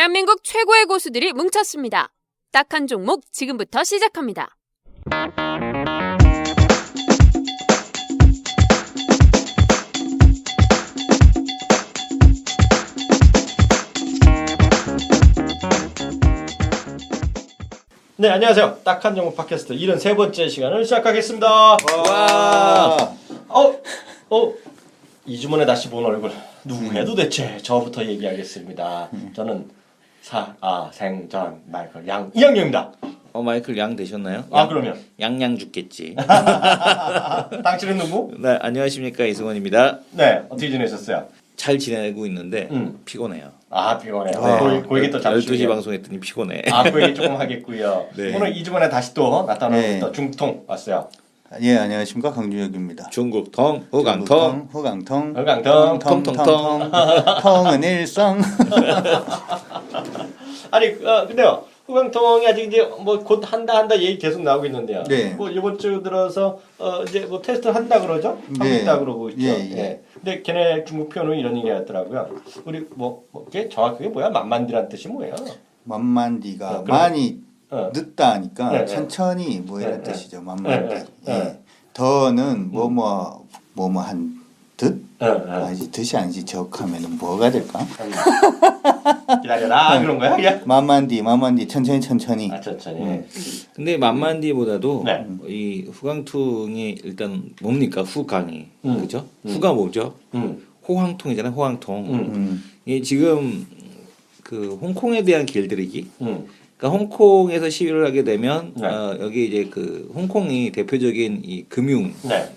대한민국 최고의 고수들이 뭉쳤습니다. 딱 한 종목 지금부터 시작합니다. 네, 안녕하세요. 딱 한 종목 팟캐스트 73번째 시간을 시작하겠습니다. 와. 이주문에 다시 본 얼굴 누구야 도대체? 저부터 얘기하겠습니다. 저는 생전 마이클 양 이양영입니다. 마이클 양 되셨나요? 그러면 양양 죽겠지. 당신은 누구? 네, 안녕하십니까, 이승원입니다. 네, 어떻게 지내셨어요? 잘 지내고 있는데 피곤해요. 피곤해요. 그 얘기 또 잠시 12시 방송했더니 피곤해. 그 얘기 조금 하겠고요. 네. 오늘 2주 만에 다시 또 나타나는 네. 또 중통 왔어요. 예, 안녕하십니까, 강준혁입니다. 중국통, 후강통, 후강통, 통통통. 통은 일성. 아니 근데요. 후강통이 아직 이제 뭐 곧 한다 얘기 계속 나오고 있는데요. 네. 뭐 이번 주 들어서 이제 뭐 테스트 한다 그러죠? 하고 네. 있다 그러고 있죠. 예. 근데 걔네 중국 표현은 이런 얘기 하더라고요. 우리 그게 정확하게 뭐야? 만만디란 뜻이 뭐예요? 만만디가 그럼- 많이 늦다 하니까 네, 천천히 뭐 이런 네, 뜻이죠. 만만디. 네, 예. 네. 더는 뭐뭐 한 듯? 네. 아니지 뜻이 아니지 적하면은 뭐가 될까? 기다려라 그런 거야? 그냥? 만만디 천천히. 천천히. 근데 만만디보다도 네. 이 후강통이 일단 뭡니까? 후강이. 그죠? 후가 뭐죠? 음. 호황통이잖아요, 호황통. 음. 이게 지금 그 홍콩에 대한 길들이기. 음. 그러니까 홍콩에서 시위를 하게 되면 네. 여기 이제 그 홍콩이 대표적인 이 금융 네.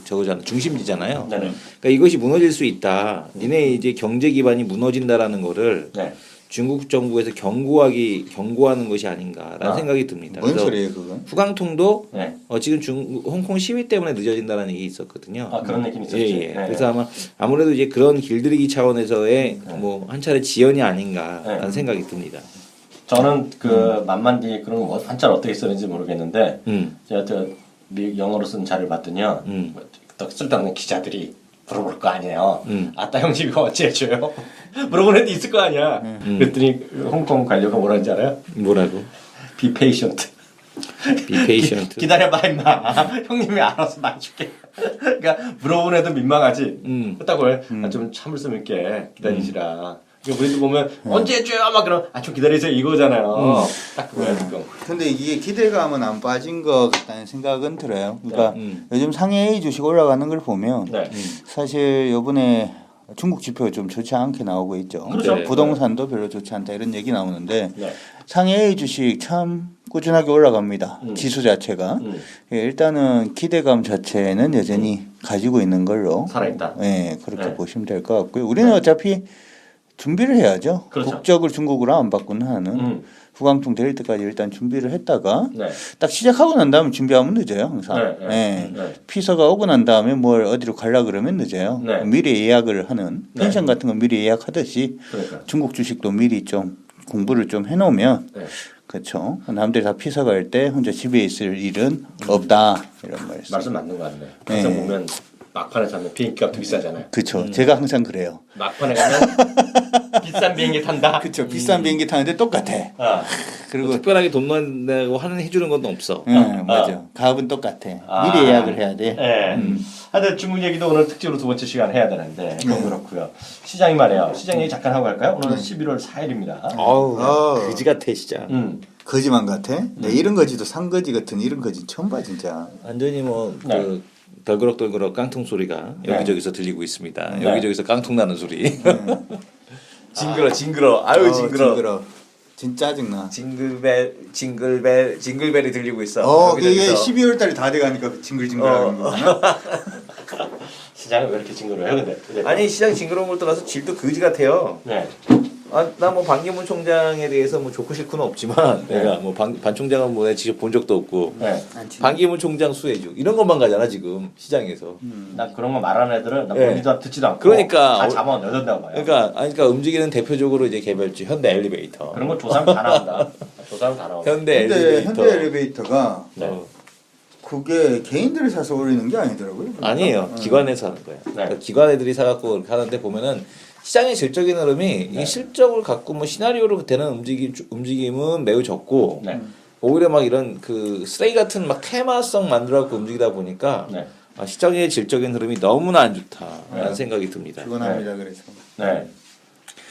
저거잖아 중심지잖아요. 네네. 그러니까 이것이 무너질 수 있다. 니네 이제 경제 기반이 무너진다라는 거를 네. 중국 정부에서 경고하는 것이 아닌가라는 생각이 듭니다. 뭔 그래서 소리예요, 그건? 후강통도 네. 지금 홍콩 시위 때문에 늦어진다는 얘기 있었거든요. 그런 느낌이 있었지. 예. 네. 그래서 아무래도 이제 그런 길들이기 차원에서의 네. 뭐 한 차례 지연이 아닌가라는 네. 생각이 듭니다. 저는 그 만만디 그런 거 한자를 어떻게 쓰는지 모르겠는데 제가 영어로 쓴 자료를 봤더니요. 또 쓸데없는 기자들이 물어볼 거 아니에요. 아따 형님 이거 어찌해줘요? 물어보는 애도 있을 거 아니야. 그랬더니 홍콩 관료가 뭐라는지 알아요? 뭐라고? Be patient. Be patient. 기다려봐 임마. 형님이 알아서 맞출게. 그러니까 물어보는 애도 민망하지. 그렇다고 해. 좀 참을성 있게 기다리시라. 우리도 보면 언제 해줘요? 막 그럼 좀 기다리세요 이거잖아요. 딱 그거야 지금. 근데 이게 기대감은 안 빠진 것 같다는 생각은 들어요. 그러니까 요즘 상해 A 주식 올라가는 걸 보면 네. 사실 요번에 중국 지표 좀 좋지 않게 나오고 있죠. 그렇죠. 네. 부동산도 별로 좋지 않다 이런 얘기 나오는데 네. 상해 A 주식 참 꾸준하게 올라갑니다. 지수 자체가. 예, 일단은 기대감 자체는 여전히 가지고 있는 걸로 살아있다. 예, 그렇게 네. 보시면 될 것 같고요. 우리는 어차피 준비를 해야죠. 그렇죠. 국적을 중국으로 안 바꾸는 한은 후광통 될 때까지 일단 준비를 했다가 네. 딱 시작하고 난 다음에 준비하면 늦어요 항상. 네. 피서가 오고 난 다음에 뭘 어디로 가려 그러면 늦어요. 네. 미리 예약을 하는 네. 펜션 같은 거 미리 예약하듯이 그러니까. 중국 주식도 미리 좀 공부를 좀 해놓으면 네. 그렇죠. 남들이 다 피서 갈 때 혼자 집에 있을 일은 없다 이런 말씀 맞는 것 같네. 항상 네. 보면 막판에 사면 비행기 값도 비싸잖아요. 그렇죠. 제가 항상 그래요. 막판에 가면 비싼 비행기 탄다. 그렇죠. 비싼 비행기 타는데 똑같아. 그리고 특별하게 돈 넣는다고 해주는 건 없어. 맞아. 값은 똑같아. 미리 예약을 해야 돼. 네. 하여튼 중국 얘기도 오늘 특집으로 두 번째 시간 해야 되는데 그건 그렇고요. 시장이 말이에요. 시장 얘기 잠깐 하고 갈까요? 오늘은 11월 4일입니다. 그지 같아 진짜. 거지만 같아? 네, 이런 거지도 산거지 같은 이런 거지 처음 봐 진짜. 완전히 네. 덜그럭덜그럭 깡통 소리가 여기저기서 들리고 있습니다. 네. 여기저기서 깡통 나는 소리. 징그러. 아유 징그러. 진짜 짜증나. 징글벨이 들리고 있어. 이게 12월 달이 다 돼가니까 징글징글하는 거구나. 시장은 왜 이렇게 징그러워요? 근데 아니 시장 징그러운 걸 떠나서 질도 거지 같아요. 네. 나 뭐 반기문 총장에 대해서 뭐 좋고 싫고는 없지만 내가 뭐 반 총장은 뭐 내가 직접 본 적도 없고 네. 반기문 총장 수혜주 이런 것만 가잖아 지금 시장에서. 나 그런 거 말하는 애들은 나 네. 보지도 듣지도 않고 그러니까 다 잠원 여전다고 봐요. 그러니까 움직이는 대표적으로 이제 개별주 현대 엘리베이터. 그런 거 조사하면 다 나온다. 조사하면 다 나온다. 현대 근데 엘리베이터. 현대 엘리베이터가 네. 그게 개인들이 사서 올리는 게 아니더라고요. 아니에요. 기관에서 하는 거예요. 그러니까 기관 애들이 사갖고 하는데 보면은 시장의 질적인 흐름이 이 실적을 갖고 뭐 시나리오로 되는 움직임은 매우 적고 네. 오히려 막 이런 그 쓰레기 같은 막 테마성 만들어갖고 움직이다 보니까 네. 시장의 질적인 흐름이 너무나 안 좋다라는 생각이 듭니다. 피곤합니다. 그래서. 네.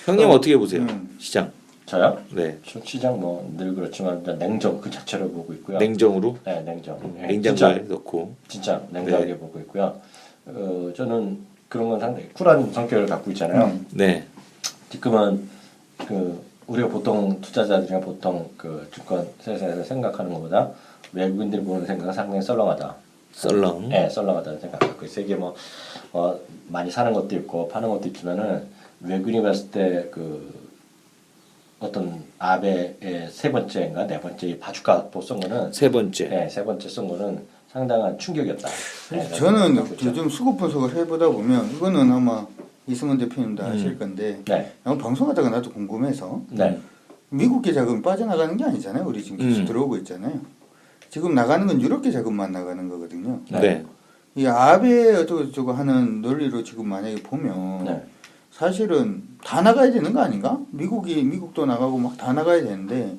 형님 어떻게 보세요? 시장? 저요? 네. 시장 뭐 늘 그렇지만 냉정 그 자체를 보고 있고요. 냉정으로? 네, 냉정. 네, 냉장고에 넣고. 진짜 냉정하게 보고 있고요. 저는 그런 건 상당히 쿨한 성격을 갖고 있잖아요. 네. 지금은 그 우리가 보통 투자자들이나 보통 그 증권 세상에서 생각하는 것보다 외국인들이 보는 생각은 상당히 썰렁하다. 썰렁. 네, 썰렁하다는 생각 갖고 있어요. 이게 뭐 많이 사는 것도 있고 파는 것도 있지만은 외국인이 봤을 때 그 어떤 아베의 세 번째인가 네 번째 이 바주카 쏜 거는 세 번째. 네, 세 번째 쏜 거는 상당한 충격이었다. 네, 저는 그렇죠. 요즘 수급 분석을 해보다 보면 이거는 아마 이승원 대표님도 아실 건데 네, 방송하다가 나도 궁금해서 네, 미국계 자금 빠져나가는 게 아니잖아요. 우리 지금 계속 들어오고 있잖아요. 지금 나가는 건 유럽계 자금만 나가는 거거든요. 네. 이 아베 어쩌고저쩌고 하는 논리로 지금 만약에 보면 네. 사실은 다 나가야 되는 거 아닌가? 미국도 나가고 막 다 나가야 되는데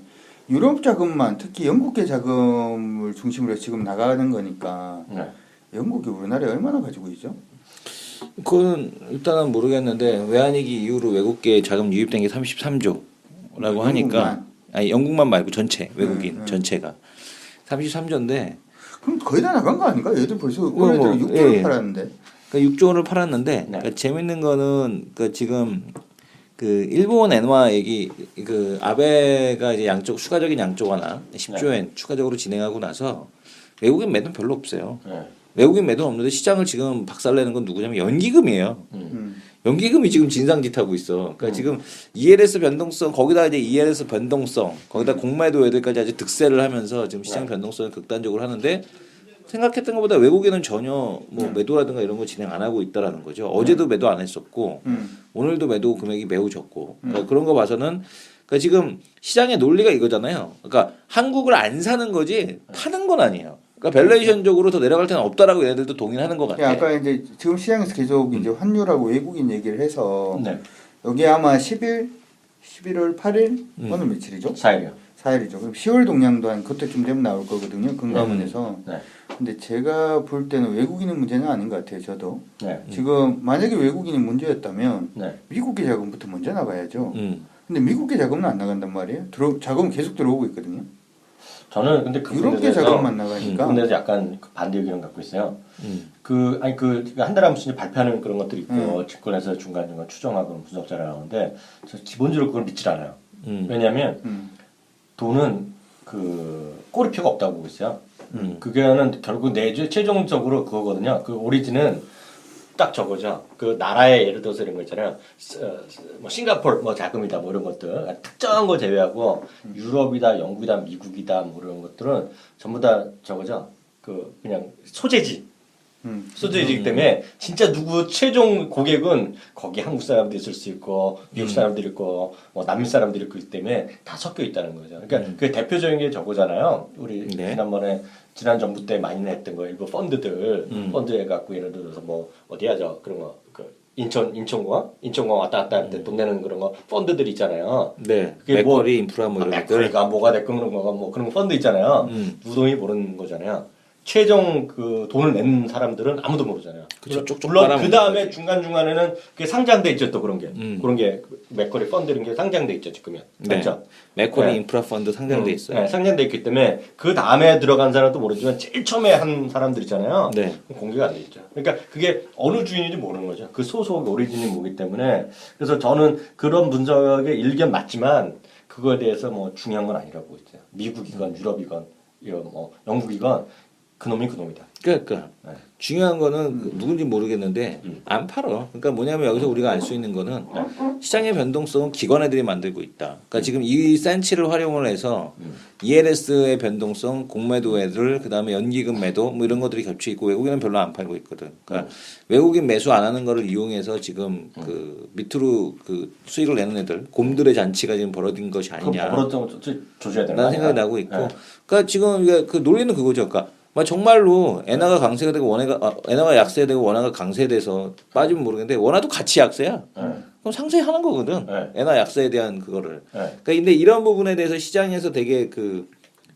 유럽 자금만 특히 영국계 자금을 중심으로 해서 지금 나가는 거니까 네. 영국이 우리나라에 얼마나 가지고 있죠? 그건 일단은 모르겠는데 외환위기 이후로 외국계 자금 유입된 게 33조라고 하니까 아니 영국만 말고 전체 외국인 전체가 33조인데 그럼 거의 다 나간 거 아닌가? 얘들 벌써 올해 들어 6조를 예. 팔았는데. 그러니까 6조를 팔았는데 그러니까 재밌는 거는 그 지금 그 일본 엔화 얘기 그 아베가 이제 양쪽 추가적인 양쪽 하나 10조엔 추가적으로 진행하고 나서 외국인 매도는 별로 없어요. 네. 외국인 매도는 없는데 시장을 지금 박살내는 건 누구냐면 연기금이에요. 연기금이 지금 진상짓하고 있어. 그러니까 지금 ELS 변동성 거기다 이제 ELS 변동성 거기다 공매도 애들까지 아주 득세를 하면서 지금 시장 변동성을 극단적으로 하는데 생각했던 것보다 외국에는 전혀 뭐 매도라든가 이런 거 진행 안 하고 있다라는 거죠. 어제도 매도 안 했었고 오늘도 매도 금액이 매우 적고 그러니까 그런 거 봐서는 그러니까 지금 시장의 논리가 이거잖아요. 그러니까 한국을 안 사는 거지 파는 건 아니에요. 그러니까 밸류에이션적으로 더 내려갈 때는 없다라고 얘네들도 동의하는 것 같아. 아까 이제 지금 시장에서 계속 이제 환율하고 외국인 얘기를 해서 네. 여기 아마 11월 8일 오늘 며칠이죠? 4일이요. 4일이죠. 그럼 10월 동향도 한 그때쯤 되면 나올 거거든요. 금감원에서. 네. 근데 제가 볼 때는 외국인의 문제는 아닌 것 같아요. 저도. 네. 지금 만약에 외국인이 문제였다면 네. 미국계 자금부터 먼저 나가야죠. 근데 미국계 자금은 안 나간단 말이에요. 자금은 계속 들어오고 있거든요. 저는 근데 그 유럽계 자금만 나가니까. 근데 약간 반대 의견 갖고 있어요. 한 달에 한 번씩 발표하는 그런 것들이 있고 증권에서 중간중간 추정하고 분석자를 나오는데 저 기본적으로 그걸 믿질 않아요. 왜냐하면 돈은 그 꼬리표가 없다고 보고 있어요. 그게는 결국 최종적으로 그거거든요. 그 오리진은 딱 저거죠. 그 나라의 예를 들어서 이런 거 있잖아요. 뭐 싱가포르 뭐 자금이다 뭐 이런 것들 특정한 거 제외하고 유럽이다, 영국이다, 미국이다 뭐 이런 것들은 전부 다 저거죠. 그 그냥 소재지. 소재이기 때문에 진짜 누구 최종 고객은 거기 한국 사람도 있을 수 있고 미국 사람들이 있고 뭐 남미 사람들이 있기 때문에 다 섞여 있다는 거죠. 그러니까 그 대표적인 게 저거잖아요. 우리 지난 정부 때 많이 냈던 거 일부 펀드들 펀드 해갖고 예를 들어서 뭐 어디야 저 그런 거 그 인천공항 왔다 갔다 할 때 돈 내는 그런 거 펀드들 있잖아요. 네. 그게 맥거리 인프라 뭐 이런 것들. 맥거리가 뭐가 됐건 그런 거가 뭐 그런 펀드 있잖아요. 누구도 모르는 거잖아요. 최종 그 돈을 낸 사람들은 아무도 모르잖아요. 그쵸, 쪽쪽 물론 그 다음에 거지. 중간 중간에는 그게 상장돼 있죠 또 그런 게 그런 게 맥거리 펀드 이런 게 상장돼 있죠 지금은. 맞죠? 맥거리 네. 인프라 펀드 상장돼 있어요. 네, 상장돼 있기 때문에 그 다음에 들어간 사람도 모르지만 제일 처음에 한 사람들 있잖아요. 네. 공개가 안 돼 있죠. 그러니까 그게 어느 주인인지 모르는 거죠. 그 소속 오리진이 뭐기 때문에 그래서 저는 그런 분석의 일견 맞지만 그거에 대해서 뭐 중요한 건 아니라고 있어요. 미국이건 유럽이건 이런 뭐 영국이건 그놈이 그놈이다. 그러니까 네. 중요한 거는 누군지 모르겠는데 안 팔어. 그러니까 뭐냐면 여기서 우리가 알 수 있는 거는 시장의 변동성은 기관 애들이 만들고 있다. 그러니까 지금 이 센치를 활용을 해서 ELS의 변동성, 공매도 애들, 그다음에 연기금 매도 뭐 이런 것들이 겹쳐 있고 외국인은 별로 안 팔고 있거든. 그러니까 외국인 매수 안 하는 거를 이용해서 지금 그 밑으로 그 수익을 내는 애들, 곰들의 잔치가 지금 벌어진 것이 아니냐. 조져야 되는 라는 생각이 나고 있고. 네. 그러니까 지금 그 논리는 그거죠. 그러니까 정말로 엔화가 강세가 되고 엔화가 약세되고 원화가 강세돼서 빠지면 모르겠는데 원화도 같이 약세야. 그럼 그럼 상쇄하는 거거든. 네. 엔화 약세에 대한 그거를. 네. 그러니까 근데 이런 부분에 대해서 시장에서 되게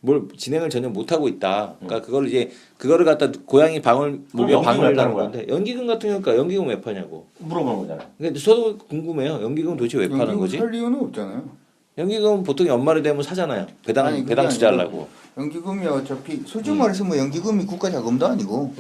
뭘 진행을 전혀 못 하고 있다. 그러니까 그걸 이제 그거를 갖다 고양이 방울 목에 연기금 방울 왜 다는 파는 건데 연기금 같은 경우니까 연기금 왜 파냐고. 물어보는 거잖아. 근데 저도 궁금해요. 연기금 도대체 왜 파는 거지? 할 이유는 없잖아요. 연기금 보통 연말이 되면 사잖아요. 아니, 그게 배당 아니고 투자하려고. 연기금이 어차피 솔직히 말해서 뭐 연기금이 국가 자금도 아니고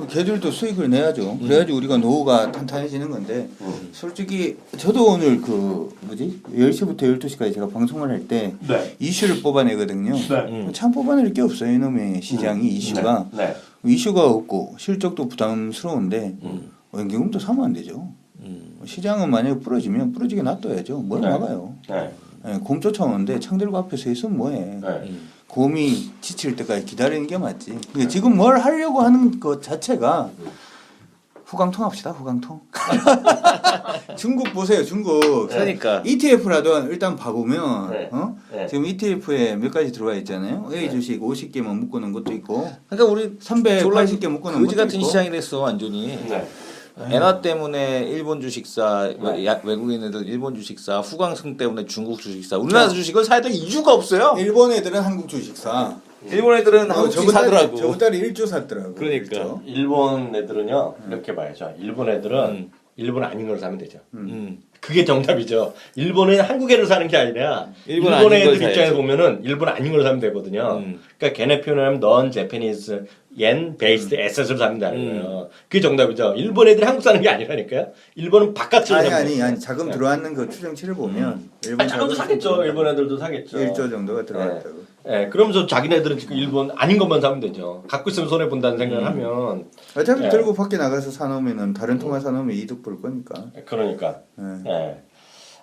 걔들도 수익을 내야죠. 그래야지 우리가 노후가 탄탄해지는 건데 솔직히 저도 오늘 그 뭐지 10시부터 12시까지 제가 방송을 할 때 네. 이슈를 뽑아내거든요. 네. 참 뽑아낼 게 없어요. 이놈의 시장이 이슈가 네. 이슈가 없고 실적도 부담스러운데 연기금도 사면 안 되죠. 시장은 만약에 부러지면 부러지게 놔둬야죠. 뭘 네. 막아요. 네. 예, 곰 쫓아오는데 창 들고 앞에 서 있으면 뭐해. 네. 곰이 지칠 때까지 기다리는 게 맞지. 근데 지금 뭘 하려고 하는 것 자체가 후광통 합시다. 후광통. 중국 보세요. 중국. 그러니까. ETF라도 일단 봐보면 네. 네. 지금 ETF에 몇 가지 들어와 있잖아요. A 네. 주식 50개만 묶어놓은 것도 있고 그러니까 우리 380개 묶어놓은 거지 것도 같은 있고. 시장이 됐어 완전히. 네. 엔화 때문에 일본 주식사, 외국인 애들 일본 주식사, 후광승 때문에 중국 주식사, 우리나라 주식을 사야 될 이유가 없어요. 일본 애들은 한국 주식사. 일본 애들은 한국 주식 사더라고. 저번 달에 1조 샀더라고. 그러니까. 그렇죠? 일본 애들은요 이렇게 봐야죠. 일본 애들은 일본 아닌 걸 사면 되죠. 음. 그게 정답이죠. 일본은 한국애를 사는 게 아니라 일본 일본 아닌 걸 애들 입장에서 사야지. 보면은 일본 아닌 걸 사면 되거든요. 그러니까 걔네 표현하면 넌 제페니스 yen based asset을 사는다는 거예요. 그게 정답이죠. 일본 애들이 한국 사는 게 아니라니까요. 일본은 바깥으로 아니 자금 들어왔는 그 추정치를 보면 일본 자금도 사겠죠. 일본 애들도 사겠죠. 1조 정도가 들어왔다고. 예, 그러면서 자기네들은 지금 일본 아닌 것만 사면 되죠. 갖고 있으면 손해 본다는 생각을 하면 어차피 예. 들고 밖에 나가서 사놓으면은 다른 통화 사놓으면 이득 볼 거니까. 그러니까. 예. 예.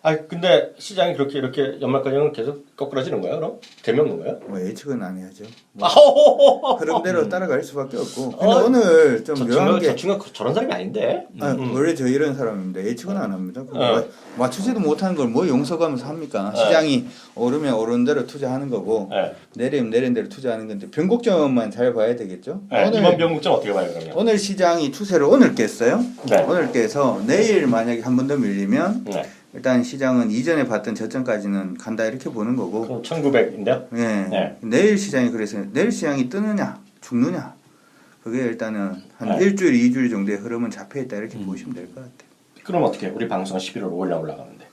아 근데 시장이 그렇게 이렇게 연말까지는 계속 거꾸라지는 거야 그럼? 재미없는 거야? 뭐 예측은 안 해야죠. 뭐 아호호호호. 흐름대로 따라갈 수밖에 없고. 근데 어, 오늘 좀 묘한 게 저 친구가 저런 사람이 아닌데. 원래 저 이런 사람인데 예측은 안 합니다. 어. 맞추지도 못하는 걸 뭐 용서가면서 합니까? 시장이 오르면 오른 대로 투자하는 거고 네. 내리면 내린 대로 투자하는 건데 변곡점만 잘 봐야 되겠죠. 네, 이번 변곡점 어떻게 봐요 그러면? 오늘 시장이 추세를 오늘 깼어요. 네. 오늘 깨서 내일 만약에 한 번 더 밀리면 네. 일단 시장은 이전에 봤던 저점까지는 간다 이렇게 보는 거고. 그럼 1900인데요? 예. 네. 내일 시장이 그래서 내일 시장이 뜨느냐 죽느냐 그게 일단은 한 네. 일주일 2주일 정도의 흐름은 잡혀 있다 이렇게 보시면 될 것 같아요. 그럼 어떻게? 우리 방송은 11월 5일 날 올라가는데.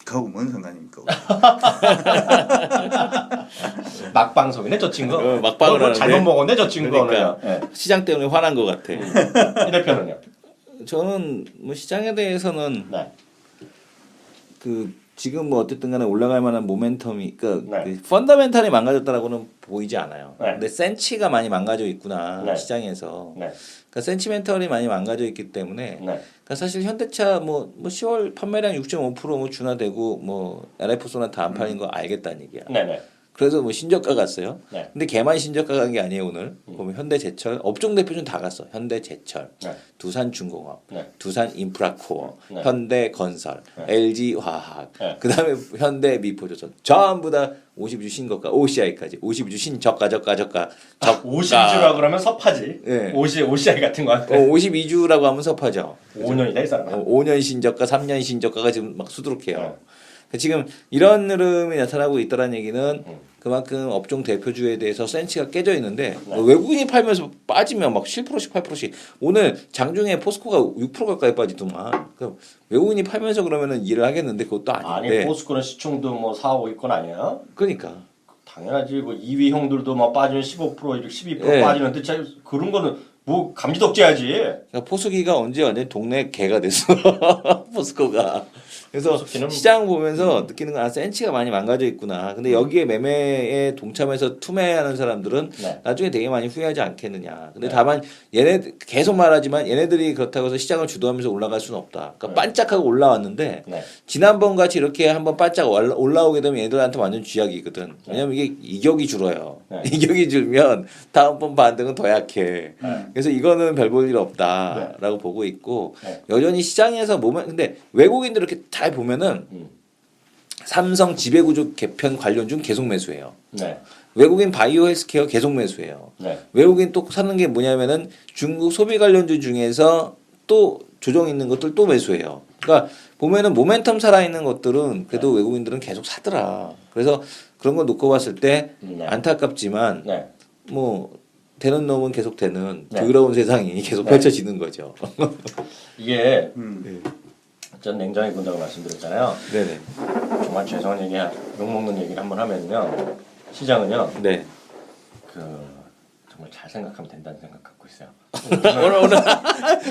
그하고 뭔 상관입니까? 막방송이네 저 친구. 막방을 뭐 잘못 하는데? 먹었네 저 친구는. 그러니까 네. 시장 때문에 화난 것 같아. 이 대표는요? 저는 뭐 시장에 대해서는 네. 그 지금 뭐 어쨌든 간에 올라갈 만한 모멘텀이 그러니까 네. 그 펀더멘탈이 망가졌다라고는 보이지 않아요. 네. 근데 센치가 많이 망가져 있구나 네. 시장에서. 네. 그러니까 센치멘털이 많이 망가져 있기 때문에 네. 그러니까 사실 현대차 뭐 10월 판매량 6.5%뭐 준화되고 뭐 LF 소나타 안 팔린 거 알겠다는 얘기야. 네네. 그래서 뭐 신저가 갔어요. 네. 근데 걔만 신저가 간 게 아니에요 오늘. 보면 현대제철 업종 대표준 다 갔어. 현대제철, 네. 두산중공업, 네. 두산인프라코어, 네. 현대건설, 네. LG화학, 네. 그다음에 현대미포조선 전부 다 52주 신고가 OCI까지 52주 신저가 저가 50주라 그러면 섭하지. 네. OCI 같은 거 한테. 52주라고 하면 섭하죠. 5년이다 이 사람. 5년 신저가, 3년 신저가가 지금 막 수두룩해요. 네. 지금 이런 흐름이 나타나고 있다는 얘기는 그만큼 업종 대표주에 대해서 센치가 깨져 있는데 외국인이 팔면서 빠지면 막 7%씩 8%씩 오늘 장중에 포스코가 6% 가까이 빠지더만. 그럼 외국인이 팔면서 그러면은 일을 하겠는데 그것도 아닌데. 아니 포스코는 시총도 뭐 4, 5위권 아니야? 그러니까. 당연하지. 뭐 2위 형들도 막 빠지면 15% 이렇게 12% 네. 빠지는데 그런 거는 뭐 감지덕지야지. 그러니까 포스기가 언제 완전 동네 개가 됐어. 포스코가. 그래서 포스키는 시장 보면서 느끼는 건 센치가 많이 망가져 있구나. 근데 여기에 매매에 동참해서 투매하는 사람들은 네. 나중에 되게 많이 후회하지 않겠느냐. 근데 네. 다만 얘네 계속 말하지만 얘네들이 그렇다고 해서 시장을 주도하면서 올라갈 수는 없다. 그러니까 반짝하고 올라왔는데 네. 지난번 같이 이렇게 한번 반짝 올라오게 되면 얘들한테 완전 쥐약이거든. 왜냐면 이게 이격이 줄어요. 네. 이격이 줄면 다음번 반등은 더 약해. 네. 그래서 이거는 별 볼 일 없다라고 보고 있고 네. 여전히 시장에서 근데 외국인들 이렇게 잘 보면은 삼성 지배구조 개편 관련주 계속 매수해요. 네. 외국인 바이오 헬스케어 계속 매수해요. 네. 외국인 또 사는 게 뭐냐면은 중국 소비 관련주 중에서 또 조정 있는 것들 또 매수해요. 그러니까 보면은 모멘텀 살아있는 것들은 그래도 외국인들은 계속 사더라. 그래서 그런 거 놓고 봤을 때 안타깝지만 네. 뭐 되는 놈은 계속 되는 네. 더러운 세상이 계속 네. 펼쳐지는 거죠. 이게 전 냉정히 본다고 말씀드렸잖아요. 네네. 정말 죄송한 얘기, 욕먹는 얘기를 한번 하면요. 시장은요. 네. 그 정말 잘 생각하면 된다는 생각 갖고 있어요. 오늘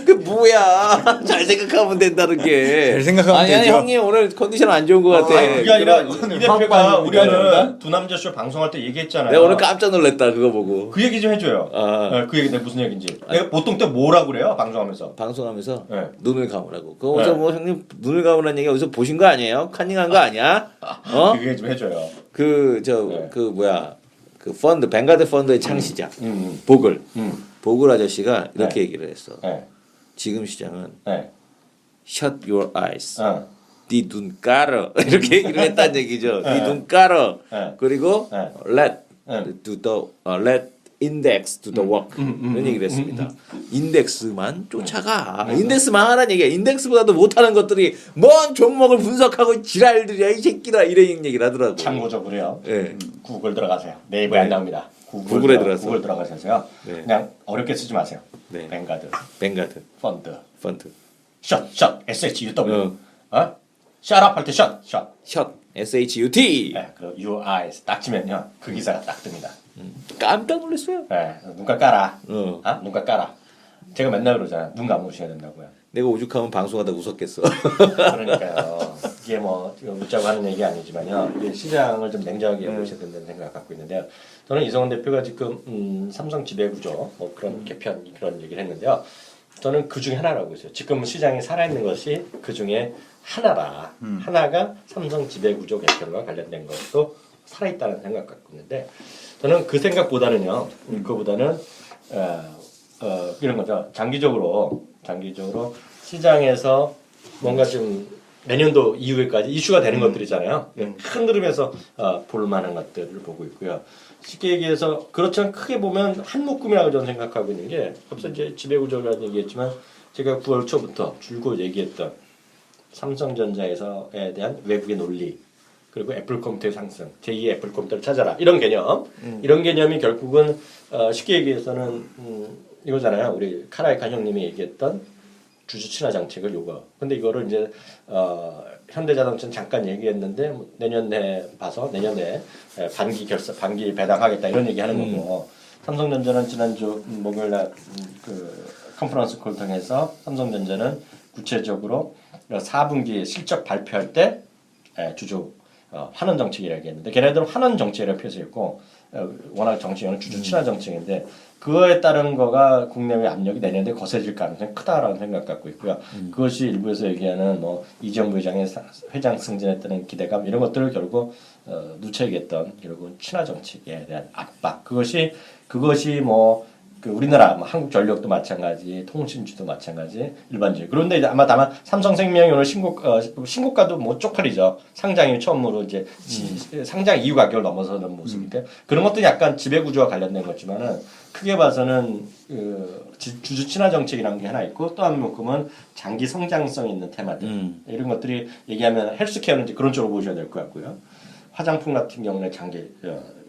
그 뭐야? 잘 생각하면 된다는 게. 잘 생각하면 아니 되죠. 형님 오늘 컨디션 안 좋은 것 같아. 아니, 그게 아니라 이 대표가 우리는 확 두 남자 쇼 방송할 때 얘기했잖아요. 내가 오늘 깜짝 놀랐다 그거 보고. 그 얘기 좀 해줘요. 아. 그 얘기 내가 무슨 얘기인지. 내가 보통 때 뭐라고 그래요? 방송하면서. 방송하면서 네. 눈을 감으라고. 그거 어디서 네. 뭐 형님 눈을 감으라는 얘기 어디서 보신 거 아니에요? 카닝한 거 아니야? 어? 그 얘기 좀 해줘요. 그 뭐야 그 펀드 뱅가드 펀드의 창시자 보글 보글 아저씨가 이렇게 네. 얘기를 했어. 네. 지금 시장은 네. shut your eyes. 어. 네 눈 깔어 이렇게 얘기를 했다는 얘기죠. 네. 네 눈 깔어. 네. 그리고 네. let index do the work 이런 얘기를 했습니다. 인덱스만 쫓아가. 인덱스만 하라는 얘기야. 인덱스보다도 못하는 것들이 뭔 종목을 분석하고 지랄들이야 이 새끼라 이런 얘기를 하더라고. 참고적으로요. 예. 구글 들어가세요. 네이버에 안 나옵니다. 구글에 들어가서. 구글 들어가셔서요. 네. 그냥 어렵게 쓰지 마세요. 네. 뱅가드 뱅가드 펀드 펀드 샷 SHUW 어. 샷업 할 때 샷 샷 SHUT 네, 그 your eyes 딱 치면요 그 기사가 딱 뜹니다. 깜짝 놀랐어요. 네, 눈가 깔아. 어. 눈가 깔아. 제가 맨날 그러잖아요. 눈 감으셔야 된다고요. 내가 오죽하면 방송하다 웃었겠어. 그러니까요. 이게 뭐 웃자고 하는 얘기 아니지만요. 이게 시장을 좀 냉정하게 보셔야 된다는 생각을 갖고 있는데요. 저는 이성원 대표가 지금 삼성 지배구조 뭐 그런 개편 그런 얘기를 했는데요. 저는 그 중에 하나라고 있어요. 지금 시장이 살아있는 것이 그 중에 하나라. 하나가 삼성 지배구조 개편과 관련된 것도 살아있다는 생각 갖고 있는데 저는 그 생각보다는요. 그거보다는 이런 거죠. 장기적으로 시장에서 뭔가 좀 내년도 이후에까지 이슈가 되는 것들이잖아요. 큰 흐름에서 볼 만한 것들을 보고 있고요. 쉽게 얘기해서 그렇지만 크게 보면 한 묶음이라고 저는 생각하고 있는 게 앞서 이제 지배구조라는 얘기했지만 제가 9월 초부터 줄곧 얘기했던 삼성전자에서에 대한 외국의 논리 그리고 애플컴퓨터의 상승, 제2의 애플컴퓨터를 찾아라 이런 개념, 이런 개념이 결국은 쉽게 얘기해서는 이거잖아요. 우리 카라이칸 형님이 얘기했던 주주 친화 정책을 요구. 근데 이거를 이제 현대자동차는 잠깐 얘기했는데 내년에 봐서 내년에 반기 배당하겠다 이런 얘기하는 거고 삼성전자는 지난주 목요일날 그 컨퍼런스 콜 통해서 삼성전자는 구체적으로 4분기 실적 발표할 때 주주 환원 정책이라고 했는데 걔네들은 환원 정책이라고 표시했고 워낙 정책은 주주 친화 정책인데 그거에 따른 거가 국내외 압력이 내년에 거세질 가능성이 크다라는 생각 갖고 있고요. 그것이 일부에서 얘기하는 뭐 이재용 부회장의 회장 승진에 따른 기대감 이런 것들을 결국 누체했던 결국은 친화 정책에 대한 압박 그것이 뭐 그 우리나라 뭐 한국전력도 마찬가지, 통신주도 마찬가지, 일반적으로. 그런데 이제 아마 다만 삼성생명이 오늘 신고가도 뭐 쪽팔리죠. 상장이 처음으로 이제 상장 이후 가격을 넘어서는 모습인데 그런 것도 약간 지배구조와 관련된 거지만은 크게 봐서는 주주 친화 정책이라는 게 하나 있고 또 한 묶음은 장기 성장성 있는 테마들 이런 것들이 얘기하면 헬스케어는 이제 그런 쪽으로 보셔야 될 것 같고요. 화장품 같은 경우는 장기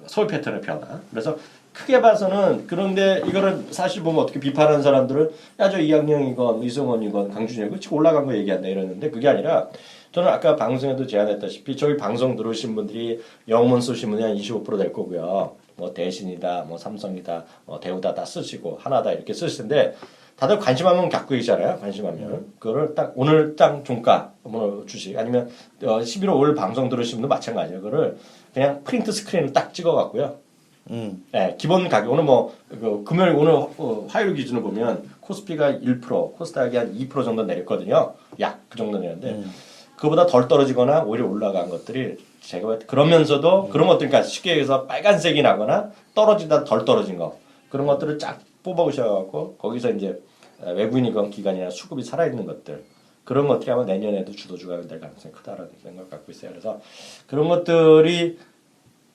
소비 패턴의 변화. 그래서 크게 봐서는 그런데 이거를 사실 보면 어떻게 비판하는 사람들은 야 저 이학영이건 이승원이건 강준혁이건 지금 올라간 거 얘기한다 이러는데 그게 아니라 저는 아까 방송에도 제안했다시피 저희 방송 들으신 분들이 영문 쓰신 분이 한 25%될 거고요. 뭐 대신이다, 뭐 삼성이다, 뭐 대우다 다 쓰시고 하나다 이렇게 쓰실 텐데 다들 관심하면 갖고 계시잖아요. 관심하면 그거를 딱 오늘 딱 종가 뭐 주식 아니면 11월 5일 방송 들으신 분도 마찬가지예요. 그거를 그냥 프린트 스크린을 딱 찍어갖고요. 네, 기본 가격 오늘 그 금요일 오늘 화요일 기준으로 보면 코스피가 1%, 코스닥이 한 2% 정도 내렸거든요. 약 그 정도 내렸는데 그보다 덜 떨어지거나 오히려 올라간 것들이 제가 그러면서도 그런 것들 그러니까 쉽게 얘기해서 빨간색이 나거나 떨어지다 덜 떨어진 거 그런 것들을 쫙 뽑아오셔갖고 거기서 이제 외국인이건 기관이나 수급이 살아있는 것들 그런 것들이 아마 내년에도 주도주가 될 가능성이 크다라는 생각 갖고 있어요. 그래서 그런 것들이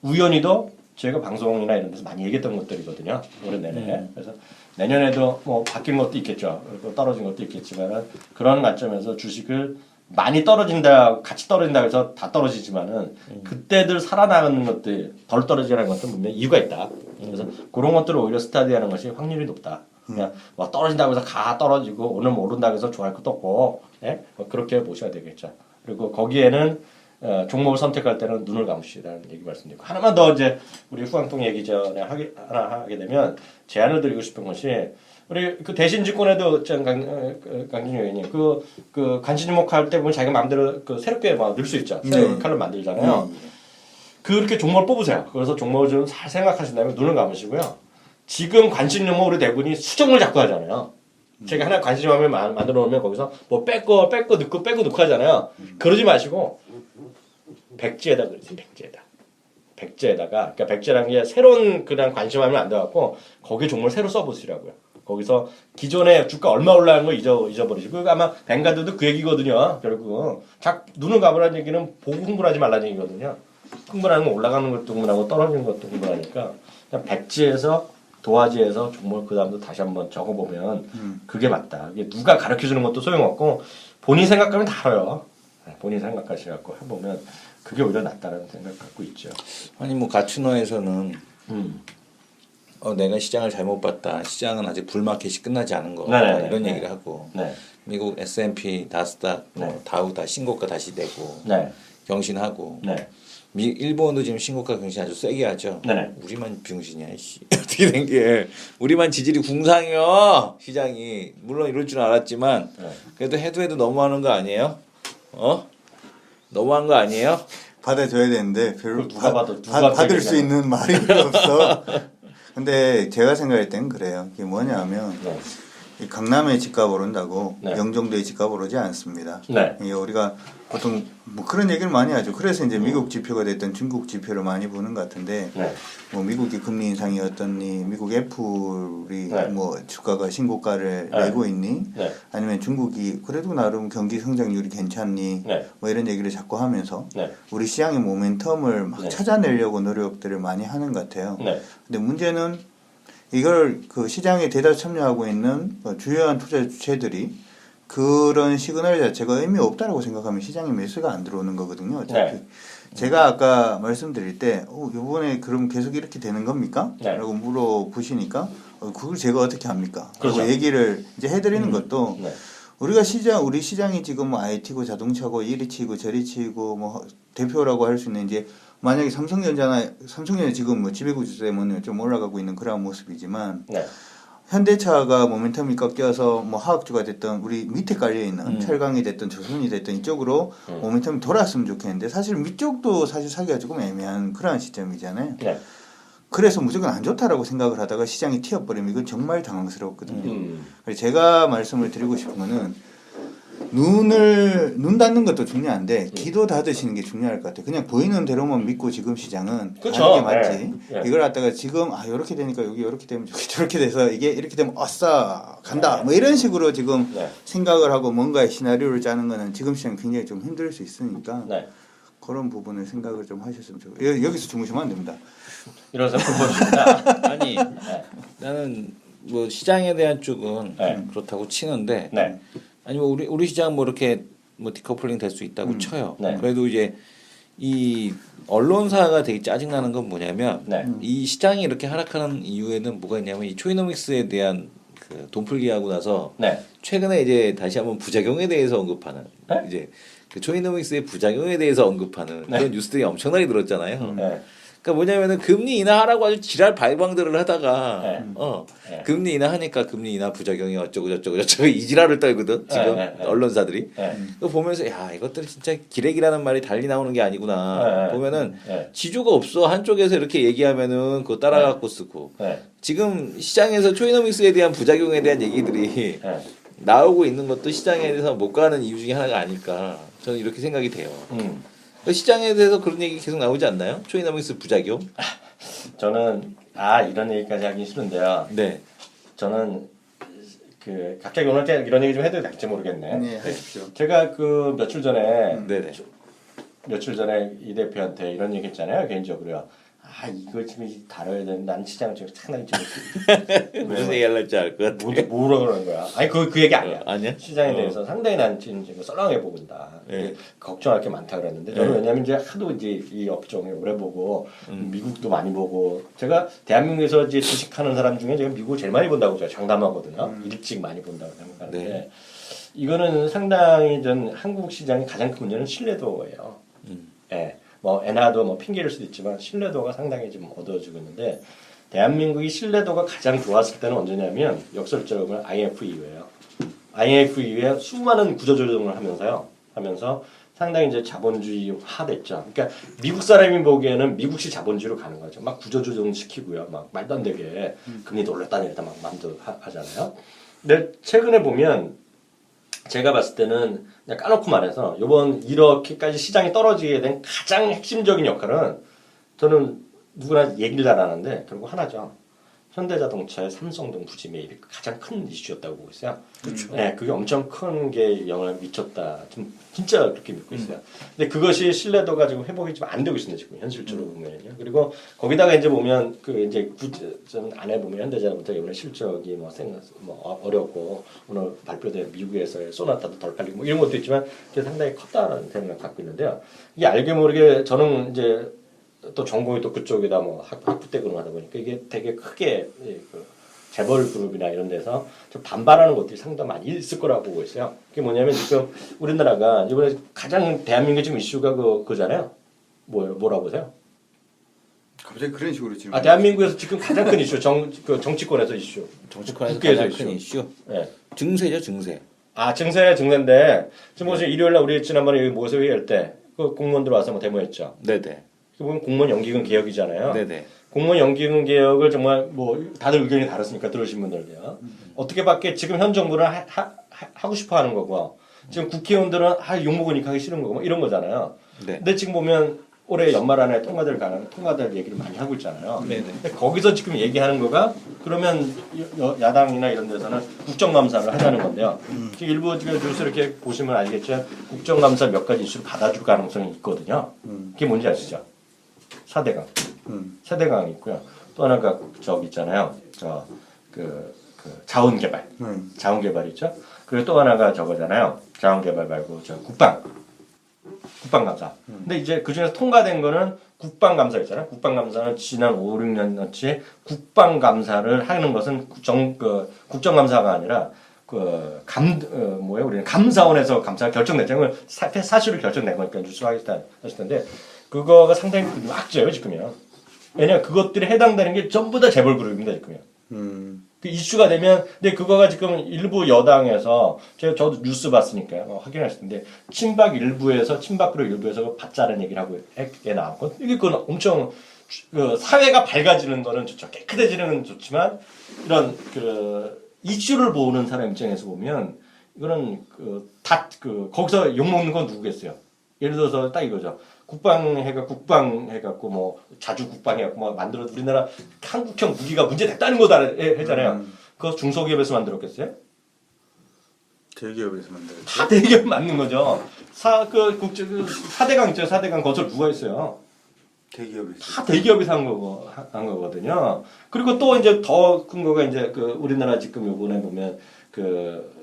우연히도 저희가 방송이나 이런 데서 많이 얘기했던 것들이거든요. 올해 내내. 그래서 내년에도 뭐 바뀐 것도 있겠죠. 그리고 떨어진 것도 있겠지만 그런 관점에서 주식을 많이 떨어진다, 같이 떨어진다 해서 다 떨어지지만은 그때들 살아나가는 것들 덜 떨어지는 것도 분명히 이유가 있다. 그래서 그런 것들을 오히려 스타디하는 것이 확률이 높다. 그냥 뭐 떨어진다고 해서 가 떨어지고 오늘 오른다고 해서 좋아할 것도 없고, 예? 뭐 그렇게 보셔야 되겠죠. 그리고 거기에는 종목을 선택할 때는 눈을 감으시라는 얘기 말씀드리고 하나만 더 이제 우리 후광통 얘기 전에 하나 하게 되면 제안을 드리고 싶은 것이 우리 그 대신증권에도 강진유 의원님 그 관심목 할 때 보면 자기가 마음대로 그 새롭게 막 넣을 수 있죠. 새로운 칼럼 만들잖아요. 그렇게 종목을 뽑으세요. 그래서 종목을 좀 잘 생각하신 다음에 눈을 감으시고요. 지금 관심 종목 우리 대부분이 수정을 자꾸 하잖아요. 제가 하나 관심 화면 만들어 놓으면 거기서 뭐 빼고 넣고 하잖아요. 그러지 마시고 백지에다 그러지. 백지에다가 그러니까 백지라는 게 새로운 그냥 관심 화면 안 돼갖고 거기에 종목을 새로 써보시라고요. 거기서 기존에 주가 얼마 올라간 거 잊어버리시고 아마 뱅가드도 그 얘기거든요. 결국 눈을 감으라는 얘기는 보고 흥분하지 말라는 얘기거든요. 흥분하는 건 올라가는 것도 흥분하고 떨어지는 것도 흥분하니까 그냥 백지에서 도화지에서 종목을 그 다음부터 다시 한번 적어보면 그게 맞다. 이게 누가 가르쳐주는 것도 소용없고 본인 생각하면 다 알아요. 본인 생각하시갖고 해보면 그게 오히려 낫다라는 생각 갖고 있죠. 아니 뭐 가춘어에서는 내가 시장을 잘못 봤다. 시장은 아직 불마켓이 끝나지 않은 거 이런 얘기를 하고 미국 S&P, 나스닥, 다우 다 신고가 다시 내고 경신하고 일본도 지금 신고가 경신 아주 세게 하죠. 우리만 병신이야. 씨. 어떻게 된 게 우리만 지질이 궁상이요. 시장이 물론 이럴 줄 알았지만 그래도 해도 너무하는 거 아니에요? 너무한 거 아니에요? 받아줘야 되는데 별로 누가 받을 수 있는 말이 별로 없어. 근데 제가 생각할 땐 그래요. 이게 뭐냐면 이 강남의 집값 오른다고 영종도의 집값 오르지 않습니다. 이게 우리가 보통 뭐 그런 얘기를 많이 하죠. 그래서 이제 미국 지표가 됐든 중국 지표를 많이 보는 것 같은데 뭐 미국이 금리 인상이 어떻니, 미국 애플이 뭐 주가가 신고가를 내고 있니, 아니면 중국이 그래도 나름 경기 성장률이 괜찮니, 뭐 이런 얘기를 자꾸 하면서 우리 시장의 모멘텀을 막 찾아내려고 노력들을 많이 하는 것 같아요. 근데 문제는 이걸 그 시장에 대다수 참여하고 있는 주요한 투자 주체들이 그런 시그널 자체가 의미 없다라고 생각하면 시장에 매수가 안 들어오는 거거든요. 어차피 제가 아까 말씀드릴 때 이번에 그럼 계속 이렇게 되는 겁니까? 라고 물어보시니까 그걸 제가 어떻게 합니까? 그리고 얘기를 이제 해드리는 것도 우리 시장이 지금 뭐 IT고 자동차고 이리 치고 저리 치고 뭐 대표라고 할 수 있는 이제 만약에 삼성전자 지금 뭐 지배구조 때문에 좀 올라가고 있는 그런 모습이지만 현대차가 모멘텀이 꺾여서 뭐 화학주가 됐던 우리 밑에 깔려 있는 철강이 됐던 조선이 됐던 이쪽으로 모멘텀이 돌았으면 좋겠는데 사실 위쪽도 사실 사기가 조금 애매한 그런 시점이잖아요. 그래서 무조건 안 좋다라고 생각을 하다가 시장이 튀어버리면 이건 정말 당황스럽거든요. 그래서 제가 말씀을 드리고 싶은 거는 눈 닫는 것도 중요한데 귀도 닫으시는 게 중요할 것 같아요. 그냥 보이는 대로만 믿고 지금 시장은 가는 게 맞지. 이걸 갖다가 지금 이렇게 되니까 여기 이렇게 되면 저렇게 돼서 이게 이렇게 되면 아싸 간다 뭐 이런 식으로 지금 생각을 하고 뭔가의 시나리오를 짜는 거는 지금 시장 굉장히 좀 힘들 수 있으니까 그런 부분을 생각을 좀 하셨으면 좋겠어요. 여기서 주무시면 안 됩니다. 이런 불법입니다. 아니 나는 뭐 시장에 대한 쪽은 그렇다고 치는데 아니 뭐 우리 시장 뭐 이렇게 뭐 디커플링 될 수 있다고 쳐요. 그래도 이제 이 언론사가 되게 짜증나는 건 뭐냐면 이 시장이 이렇게 하락하는 이유에는 뭐가 있냐면 이 초이노믹스에 대한 그 돈풀기 하고 나서 최근에 이제 다시 한번 부작용에 대해서 언급하는 이제 그 초이노믹스의 부작용에 대해서 언급하는 그런 뉴스들이 엄청나게 들었잖아요. 그러니까 뭐냐면은 금리 인하하라고 아주 지랄 발광들을 하다가 금리 인하하니까 금리 인하 부작용이 어쩌고 저쩌고 이 지랄을 떨거든 지금 언론사들이. 그거 보면서 야 이것들이 진짜 기레기라는 말이 달리 나오는 게 아니구나. 보면은 지주가 없어 한쪽에서 이렇게 얘기하면은 그거 따라갖고 쓰고 지금 시장에서 초이노믹스에 대한 부작용에 대한 얘기들이 나오고 있는 것도 시장에 대해서 못 가는 이유 중에 하나가 아닐까 저는 이렇게 생각이 돼요. 시장에 대해서 그런 얘기 계속 나오지 않나요? 초이노믹스 부작용? 저는 이런 얘기까지 하기 싫은데요. 저는 그 갑자기 오늘 이런 얘기 좀 해도 될지 모르겠네. 하십시오. 제가 그 며칠 전에 이 대표한테 이런 얘기 했잖아요. 개인적으로요. 아 이걸 지금 다뤄야 되는데 나는 시장을 지금 상당히 좀 무슨 얘기 할지 알 것 같아. 뭐라 그러는 거야? 아니 그 얘기 아니야. 아니야? 시장에 대해서 상당히 난 지금 썰렁해 보인다. 걱정할 게 많다 그랬는데 저는 왜냐면 이제 하도 이제 이 업종에 오래 보고 미국도 많이 보고 제가 대한민국에서 이제 주식하는 사람 중에 제가 미국을 제일 많이 본다고 제가 장담하거든요. 일찍 많이 본다고 생각하는데 네. 이거는 상당히 전 한국 시장의 가장 큰 문제는 신뢰도예요. 예. 뭐 엔화도 뭐 핑계일 수도 있지만 신뢰도가 상당히 좀 어두워지고 있는데 대한민국이 신뢰도가 가장 좋았을 때는 언제냐면 역설적으로 보면 IMF 이후에요. IMF 이후에 수많은 구조조정을 하면서 상당히 이제 자본주의화 됐죠. 그러니까 미국 사람이 보기에는 미국식 자본주의로 가는 거죠. 막 구조조정 시키고요. 막 말도 안 되게 금리도 올렸다 내렸다 막 마음대로 하잖아요. 근데 최근에 보면 제가 봤을 때는 그냥 까놓고 말해서 이번 이렇게까지 시장이 떨어지게 된 가장 핵심적인 역할은 저는 누구나 얘기를 잘하는데 결국 하나죠. 현대자동차의 삼성동 부지 매입이 가장 큰 이슈였다고 보고 있어요. 그렇죠. 네, 그게 엄청 큰 게 영향을 미쳤다. 좀 진짜 그렇게 믿고 있어요. 근데 그것이 신뢰도가 지금 회복이 좀 안 되고 있습니다. 지금 현실적으로 보면요. 그리고 거기다가 이제 보면 그 이제 좀 안에 보면 현대자동차 이번에 실적이 뭐 어렵고 오늘 발표된 미국에서의 소나타도 덜 팔리고 뭐 이런 것도 있지만 그게 상당히 컸다는 생각을 갖고 있는데요. 이게 알게 모르게 저는 이제 또 전공이 또 그쪽에다 뭐 학부 때문에 하다 보니까 이게 되게 크게 그 재벌 그룹이나 이런 데서 좀 반발하는 것들이 상당히 많이 있을 거라고 보고 있어요. 그게 뭐냐면 지금 우리나라가 이번에 가장 대한민국의 지금 이슈가 그거잖아요. 뭐라고 보세요? 갑자기 그런 식으로 질문. 대한민국에서 지금 가장 큰 이슈 정치권에서 이슈. 정치권에서 국회에서 가장 큰 이슈. 네. 증세죠, 증세. 아 증세인데 지금 보세요. 일요일날 우리 지난번에 여기 모여서 회의할 때 그 공무원들 와서 뭐 데모했죠. 네네. 보면 공무원 연기금 개혁이잖아요. 네네. 공무원 연기금 개혁을 정말 뭐 다들 의견이 다르니까 들으신 분들도요. 어떻게 밖에 지금 현 정부는 하고 싶어 하는 거고 지금 국회의원들은 욕먹으니까 하기 싫은 거고 뭐 이런 거잖아요. 네. 근데 지금 보면 올해 연말 안에 통과될 얘기를 많이 하고 있잖아요. 네네. 근데 거기서 지금 얘기하는 거가 그러면 야당이나 이런 데서는 국정감사를 하자는 건데요. 지금 일부 지금 뉴스 이렇게 보시면 알겠지만 국정감사 몇 가지 이슈를 받아줄 가능성이 있거든요. 그게 뭔지 아시죠? 4대강. 4대강이 있고요. 또 하나가 저기 있잖아요. 그 자원개발. 자원개발 있죠? 그리고 또 하나가 저거잖아요. 자원개발 말고 국방감사. 근데 이제 그 중에서 통과된 거는 국방감사 있잖아요. 국방감사는 지난 5, 6년치 국방감사를 하는 것은 국정감사가 아니라 우리는 감사원에서 감사가 결정됐잖아요. 사실을 결정된 거니까 뉴스 하실 텐데 그거가 상당히 악재예요 지금요. 왜냐면 그것들이 해당되는 게 전부 다 재벌그룹입니다 지금요. 그 이슈가 되면 근데 그거가 지금 일부 여당에서 저도 뉴스 봤으니까요 확인하실 텐데 친박 그룹 일부에서 받자는 얘기를 하고 나왔고 이게 그건 엄청 사회가 밝아지는 거는 좋죠. 깨끗해지는 건 좋지만 이런 이슈를 보는 사람 입장에서 보면 이거는 거기서 욕 먹는 건 누구겠어요? 예를 들어서 딱 이거죠. 국방해갖고 뭐 자주 국방해갖고 뭐 만들어 우리나라 한국형 무기가 문제됐다는 거다 했잖아요. 그거 중소기업에서 만들었겠어요? 대기업에서 만들었죠. 다 대기업 맞는 거죠. 4대강 있죠. 4대강 건설 누가 했어요? 대기업에서. 다 대기업에서 한 거거든요. 그리고 또 이제 더 큰 거가 이제 우리나라 지금 요번에 보면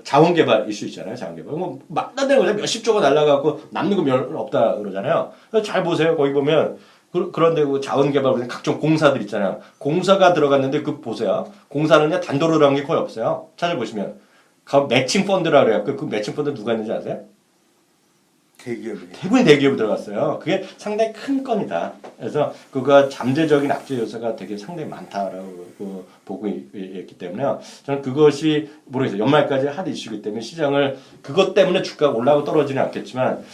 자원개발 이슈 있잖아요. 자원개발. 뭐 말도 되는 거죠. 몇십 조가 날라가고 남는 거 별로 없다 그러잖아요. 잘 보세요. 거기 보면 그런데 자원개발 각종 공사들 있잖아요. 공사가 들어갔는데 보세요. 공사는 단도로 들어간 게 거의 없어요. 찾아보시면 매칭 펀드라 그래요. 그 매칭 펀드 누가 했는지 아세요? 대기업이. 대부분 대기업이 들어갔어요. 그게 상당히 큰 건이다. 그래서 그가 잠재적인 악재 요소가 되게 상당히 많다라고 보고 있기 때문에요. 저는 그것이 모르겠어요. 연말까지 핫 이슈이기 때문에 시장을 그것 때문에 주가가 올라가고 떨어지는 않겠지만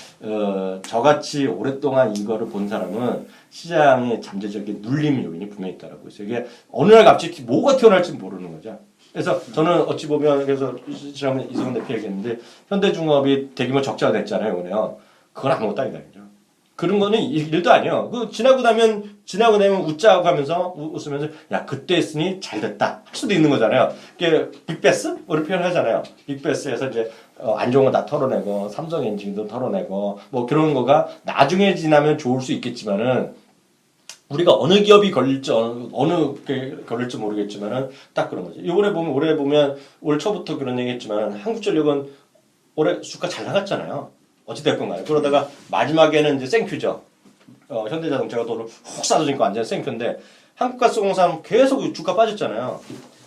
저같이 오랫동안 이거를 본 사람은 시장의 잠재적인 눌림 요인이 분명히 있다라고 있어요. 이게 어느 날 갑자기 뭐가 튀어나올지 모르는 거죠. 그래서 저는 어찌 보면 그래서 지난번에 이성훈 대표 얘기했는데 현대중업이 대규모 적자가 됐잖아요, 오네요. 그건 아무것도 아니다, 그죠? 그런 거는 일도 아니에요. 지나고 나면 웃자고 하면서 웃으면서 야 그때 했으니 잘 됐다 할 수도 있는 거잖아요. 이게 빅베스 우리 표현하잖아요. 빅베스에서 이제 안 좋은 거 다 털어내고 삼성 엔진도 털어내고 뭐 그런 거가 나중에 지나면 좋을 수 있겠지만은 우리가 어느 기업이 걸릴지 어느 게 걸릴지 모르겠지만은 딱 그런 거죠. 올해 보면 올 초부터 그런 얘기했지만 한국전력은 올해 주가 잘 나갔잖아요. 어찌 됐건 간에 그러다가 마지막에는 이제 생큐죠. 현대자동차가 돈을 훅 쏴주니까 완전 생큐인데 한국가스공사는 계속 주가 빠졌잖아요.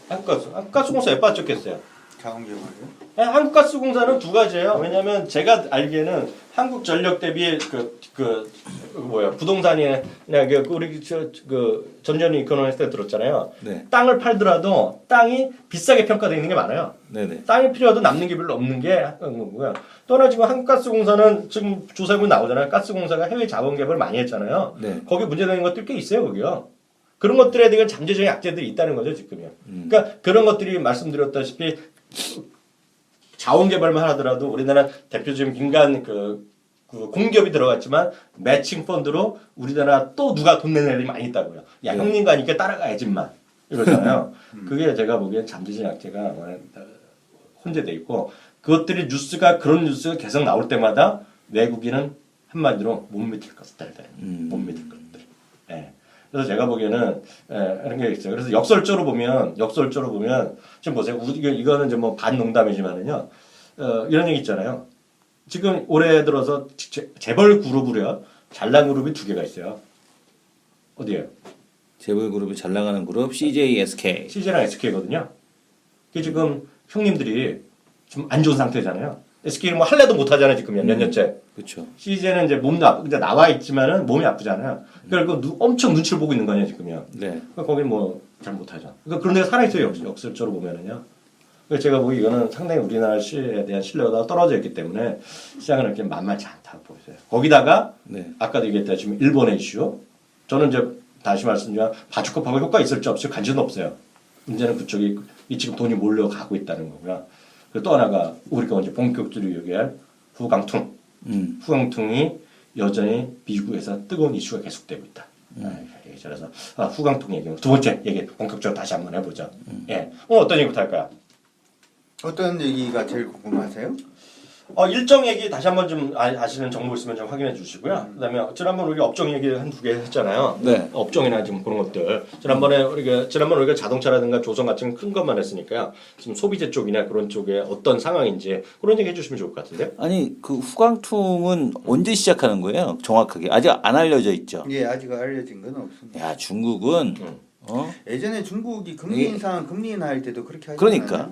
한국가스공사 왜 빠졌겠어요? 자원개발이요? 네, 한국가스공사는 두 가지예요. 왜냐하면 제가 알기에는 한국전력 대비 부동산이나 우리 전전이 이코노미스트 때 들었잖아요. 네. 땅을 팔더라도 땅이 비싸게 평가되어 있는 게 많아요. 네네. 땅이 필요해도 남는 게 별로 없는 게 거고요. 또 하나 지금 한국가스공사는 지금 조사해보면 나오잖아요. 가스공사가 해외 자본 개발 많이 했잖아요. 네. 거기 문제되는 것들 꽤 있어요, 거기요. 그런 것들에 대한 잠재적인 약재들이 있다는 거죠, 지금요. 그러니까 그런 것들이 말씀드렸다시피 자원 개발만 하더라도 우리나라 대표적인 민간 그 공기업이 들어갔지만 매칭 펀드로 우리나라 또 누가 돈 내는 애들이 많이 있다고요. 야, 네. 형님 가니까 따라가야지만 이러잖아요. 그게 제가 보기엔 잠재적인 약재가 혼재돼 있고 그것들이 그런 뉴스가 계속 나올 때마다 외국인은 한마디로 못 믿을 것들, 못 믿을 것들. 예. 그래서 제가 보기에는 이런 게 있어요. 그래서 역설적으로 보면 지금 보세요. 이거는 이제 뭐 반농담이지만은요. 이런 얘기 있잖아요. 지금 올해 들어서 재벌 그룹으로요. 잘난 그룹이 두 개가 있어요. 어디예요? 재벌 그룹이 잘 나가는 그룹 CJ, SK. CJ랑 SK거든요. 그게 지금 형님들이 좀 안 좋은 상태잖아요. SK는 뭐 할래도 못 하잖아요, 지금 몇 년째. 그렇죠. CJ는 이제 이제 나와 있지만은 몸이 아프잖아요. 그러니까 엄청 눈치를 보고 있는 거 아니에요, 지금요. 네. 그러니까 거기는 뭐 잘 못하죠. 그러니까 그런 데가 살아있어요, 역설적으로 보면은요. 그래서 제가 보기 이거는 상당히 우리나라 시에 대한 신뢰가 떨어져 있기 때문에 시장은 이렇게 만만치 않다고 보여요. 거기다가 네. 아까도 얘기했다시피 일본의 이슈. 저는 이제 다시 말씀드리면 바주컵하고 효과 있을지 없을지 관심은 없어요. 문제는 그쪽이 지금 돈이 몰려가고 있다는 거고요. 그리고 또 하나가 우리가 이제 본격적으로 얘기할 후광퉁. 후광퉁이 여전히 미국에서 뜨거운 이슈가 계속되고 있다. 그래서 후광퉁 얘기 두 번째 얘기 본격적으로 다시 한번 해보죠. 예, 어떤 얘기부터 할까요? 어떤 얘기가 제일 궁금하세요? 일정 얘기 다시 한번 좀 아시는 정보 있으면 좀 확인해 주시고요. 그다음에 지난번 우리가 업종 얘기 한두 개 했잖아요. 네. 업종이나 지금 그런 것들. 지난번 우리가 자동차라든가 조선 같은 큰 것만 했으니까요. 지금 소비재 쪽이나 그런 쪽에 어떤 상황인지 그런 얘기 해주시면 좋을 것 같은데요. 아니 그 후광퉁은 언제 시작하는 거예요? 정확하게 아직 안 알려져 있죠. 예, 아직 알려진 건 없습니다. 야 중국은 예전에 중국이 금리 인상, 금리 인하할 때도 그렇게 하잖아요. 그러니까.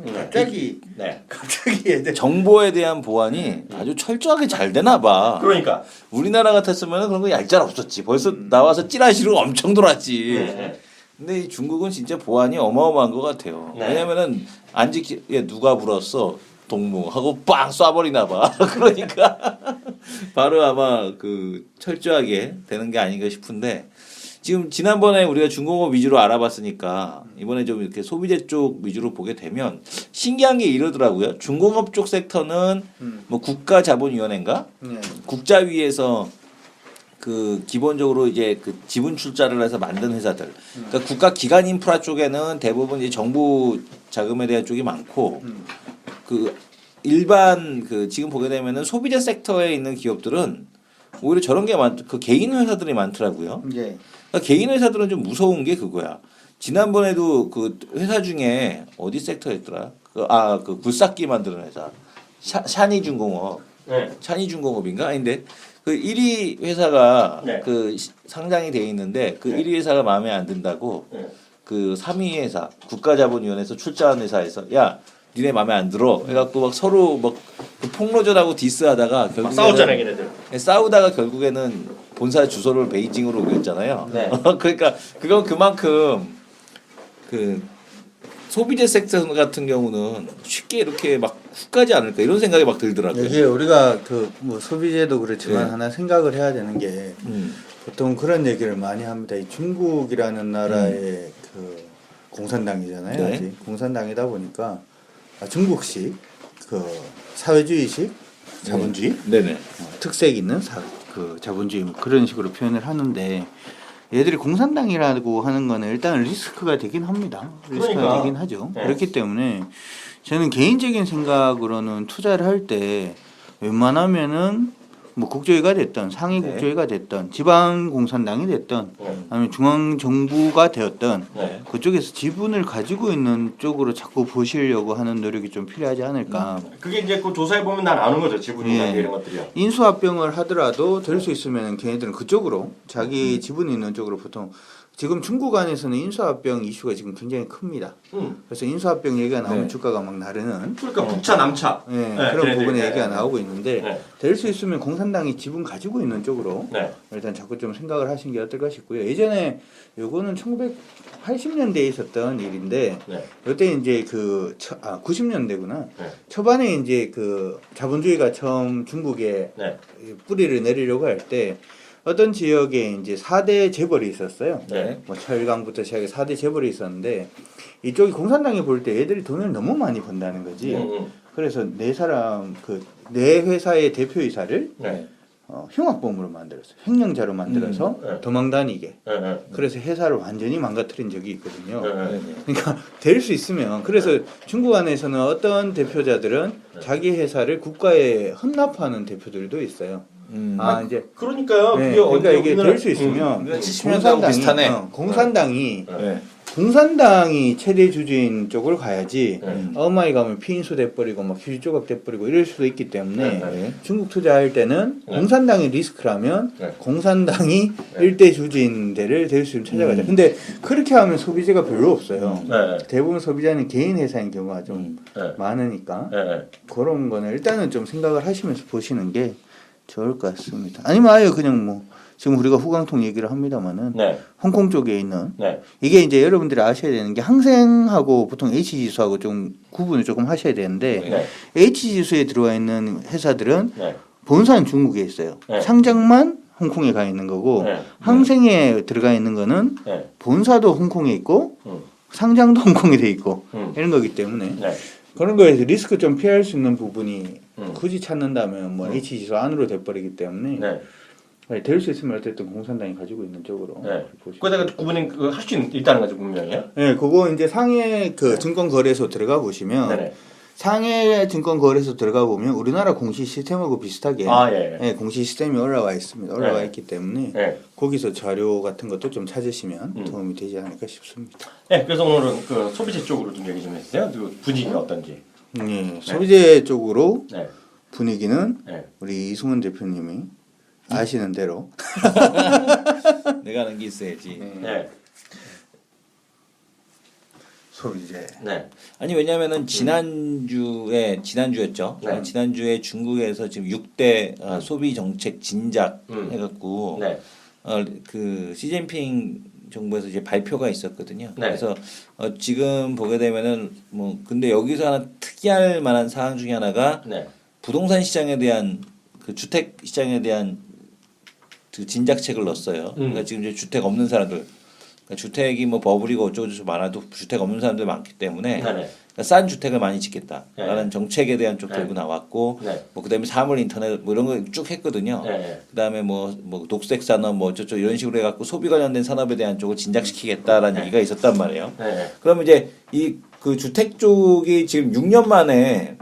갑자기 예전 정보에 대한 보안이 아주 철저하게 잘 되나 봐. 그러니까 우리나라 같았으면 그런 거 얄짤 없었지. 벌써 나와서 찌라시로 엄청 돌았지. 네. 근데 이 중국은 진짜 보안이 어마어마한 것 같아요. 네. 왜냐면은 안 지키 누가 불었어 동무 하고 빵 쏴버리나 봐. 그러니까 바로 아마 그 철저하게 되는 게 아닌가 싶은데 지금 지난번에 우리가 중공업 위주로 알아봤으니까 이번에 좀 이렇게 소비재 쪽 위주로 보게 되면 신기한 게 이러더라고요. 중공업 쪽 섹터는 뭐 국가자본위원회인가 국자위에서 그 기본적으로 이제 그 지분 출자를 해서 만든 회사들. 그러니까 국가 기관 인프라 쪽에는 대부분 이제 정부 자금에 대한 쪽이 많고 그 일반 그 지금 보게 되면은 소비재 섹터에 있는 기업들은 오히려 저런 게 그 개인 회사들이 많더라고요. 예. 그러니까 개인 회사들은 좀 무서운 게 그거야. 지난번에도 그 회사 중에 어디 섹터였더라? 그 굴삭기 만드는 회사. 샤니중공업. 네. 샤니중공업인가? 아닌데 그 1위 회사가 네. 그 상장이 돼 있는데 그 네. 1위 회사가 마음에 안 든다고 네. 그 3위 회사 국가자본위원회에서 출자한 회사에서 야 니네 마음에 안 들어 해갖고 막 서로 막 그 폭로전하고 디스하다가 결국에는 싸웠잖아요, 걔네들. 싸우다가 결국에는 본사 주소를 베이징으로 옮겼잖아요. 네. 그러니까 그건 그만큼 그 소비재 섹터 같은 경우는 쉽게 이렇게 막 훅 가지 않을까 이런 생각이 막 들더라고요. 이게 우리가 그 뭐 소비재도 그렇지만 네. 하나 생각을 해야 되는 게 보통 그런 얘기를 많이 합니다. 이 중국이라는 나라의 그 공산당이잖아요. 네. 아직 공산당이다 보니까 중국식 그 사회주의식 자본주의 네네. 특색 있는 그 자본주의 뭐 그런 식으로 표현을 하는데 얘들이 공산당이라고 하는 거는 일단 리스크가 되긴 합니다. 리스크가 그러니까. 되긴 하죠. 네. 그렇기 때문에 저는 개인적인 생각으로는 투자를 할 때 웬만하면은 뭐 국조위가 됐던 상위 네. 국조위가 됐던 지방 공산당이 됐던 아니면 중앙 정부가 되었던 네. 그쪽에서 지분을 가지고 있는 쪽으로 자꾸 보시려고 하는 노력이 좀 필요하지 않을까. 그게 이제 그 조사해 보면 난 아는 거죠. 지분이나 예. 이런 것들이요. 인수합병을 하더라도 될 수 있으면 걔네들은 그쪽으로 자기 지분이 있는 쪽으로 보통 지금 중국 안에서는 인수합병 이슈가 지금 굉장히 큽니다. 그래서 인수합병 얘기가 나오면 네. 주가가 막 나르는 그러니까 북차 남차. 예, 네, 그런 걔네들이, 부분에 네. 얘기가 나오고 있는데 네. 될 수 있으면 공산당이 지분 가지고 있는 쪽으로 네. 일단 자꾸 좀 생각을 하신 게 어떨까 싶고요. 예전에 요거는 1980년대에 있었던 일인데 네. 이때 이제 90년대구나. 네. 초반에 이제 그 자본주의가 처음 중국에 네. 뿌리를 내리려고 할 때 어떤 지역에 이제 4대 재벌이 있었어요. 네. 뭐 철강부터 시작해 4대 재벌이 있었는데 이쪽이 공산당이 볼 때 얘들이 돈을 너무 많이 번다는 거지. 그래서 네 회사의 대표이사를 네. 흉악범으로 만들었어요. 횡령자로 만들어서 네. 도망다니게. 네. 네. 그래서 회사를 완전히 망가뜨린 적이 있거든요. 네. 그러니까 될 수 있으면 그래서 중국 안에서는 어떤 대표자들은 자기 회사를 국가에 헌납하는 대표들도 있어요. 이제 그러니까요. 네, 그게 그러니까 어디 이게 될 수 있으면 그러니까 70년대하고 비슷하네. 공산당이 네. 공산당이 최대 주주인 쪽을 가야지 네. 어마이 가면 피인수 돼버리고 막 휴지 조각 돼버리고 이럴 수도 있기 때문에 네. 중국 투자할 때는 네. 공산당이 리스크라면 네. 공산당이 일대 주주인 데를 될 수 있으면 찾아가자. 근데 그렇게 하면 소비재가 별로 없어요. 네. 대부분 소비자는 개인 회사인 경우가 좀 네. 많으니까 네. 그런 거는 일단은 좀 생각을 하시면서 보시는 게 좋을 것 같습니다. 아니면 아예 그냥 뭐 지금 우리가 후광통 얘기를 합니다만은 네. 홍콩 쪽에 있는 네. 이게 이제 여러분들이 아셔야 되는 게 항생하고 보통 H지수하고 좀 구분을 조금 하셔야 되는데 네. H지수에 들어와 있는 회사들은 네. 본사는 중국에 있어요. 네. 상장만 홍콩에 가 있는 거고 네. 항생에 들어가 있는 거는 네. 본사도 홍콩에 있고 음. 상장도 홍콩에 돼 있고 음. 이런 거기 때문에 네. 그런 거에서 리스크 좀 피할 수 있는 부분이 음. 굳이 찾는다면 뭐 H지수 안으로 돼버리기 때문에 네. 될 수 있으면 어쨌든 공산당이 가지고 있는 쪽으로 네. 보시면 거기다가 구분이 할 수 있다는 거죠, 분명히요. 네, 그거 이제 상해 그 증권거래소 들어가 보시면 네네. 상해 증권거래소 들어가 보면 우리나라 공시 시스템하고 비슷하게 예. 네, 공시 시스템이 올라와 있습니다. 올라와 네. 있기 때문에 네. 거기서 자료 같은 것도 좀 찾으시면 음. 도움이 되지 않을까 싶습니다. 네. 그래서 오늘은 그 소비재 쪽으로 좀 얘기 좀 해주세요. 그 분위기가 어떤지. 네, 소비재 쪽으로 네. 분위기는 네. 우리 이승훈 대표님이 아시는 대로 내가 아는 게 있어야지. 네. 소비재. 네. 아니 왜냐면은 지난주였죠. 네. 지난주에 중국에서 지금 6대 소비 정책 진작 해갖고 네. 그 시진핑 정부에서 이제 발표가 있었거든요. 네. 그래서 지금 보게 되면은 뭐 근데 여기서 하나 특이할 만한 사항 중에 하나가 네. 부동산 시장에 대한 그 주택 시장에 대한 그 진작책을 넣었어요. 그러니까 지금 이제 주택 없는 사람들, 그러니까 주택이 뭐 버블이고 어쩌고저쩌고 많아도 주택 없는 사람들 많기 때문에 네네. 그러니까 싼 주택을 많이 짓겠다라는 네. 정책에 대한 쪽 네. 들고 나왔고, 네. 뭐 그다음에 사물 인터넷 뭐 이런 거 쭉 했거든요. 네. 그다음에 뭐 녹색 산업 뭐 어쩌고 이런 식으로 해갖고 소비 관련된 산업에 대한 쪽을 진작시키겠다라는 얘기가 있었단 말이에요. 네. 그러면 이제 이 그 주택 쪽이 지금 6년 만에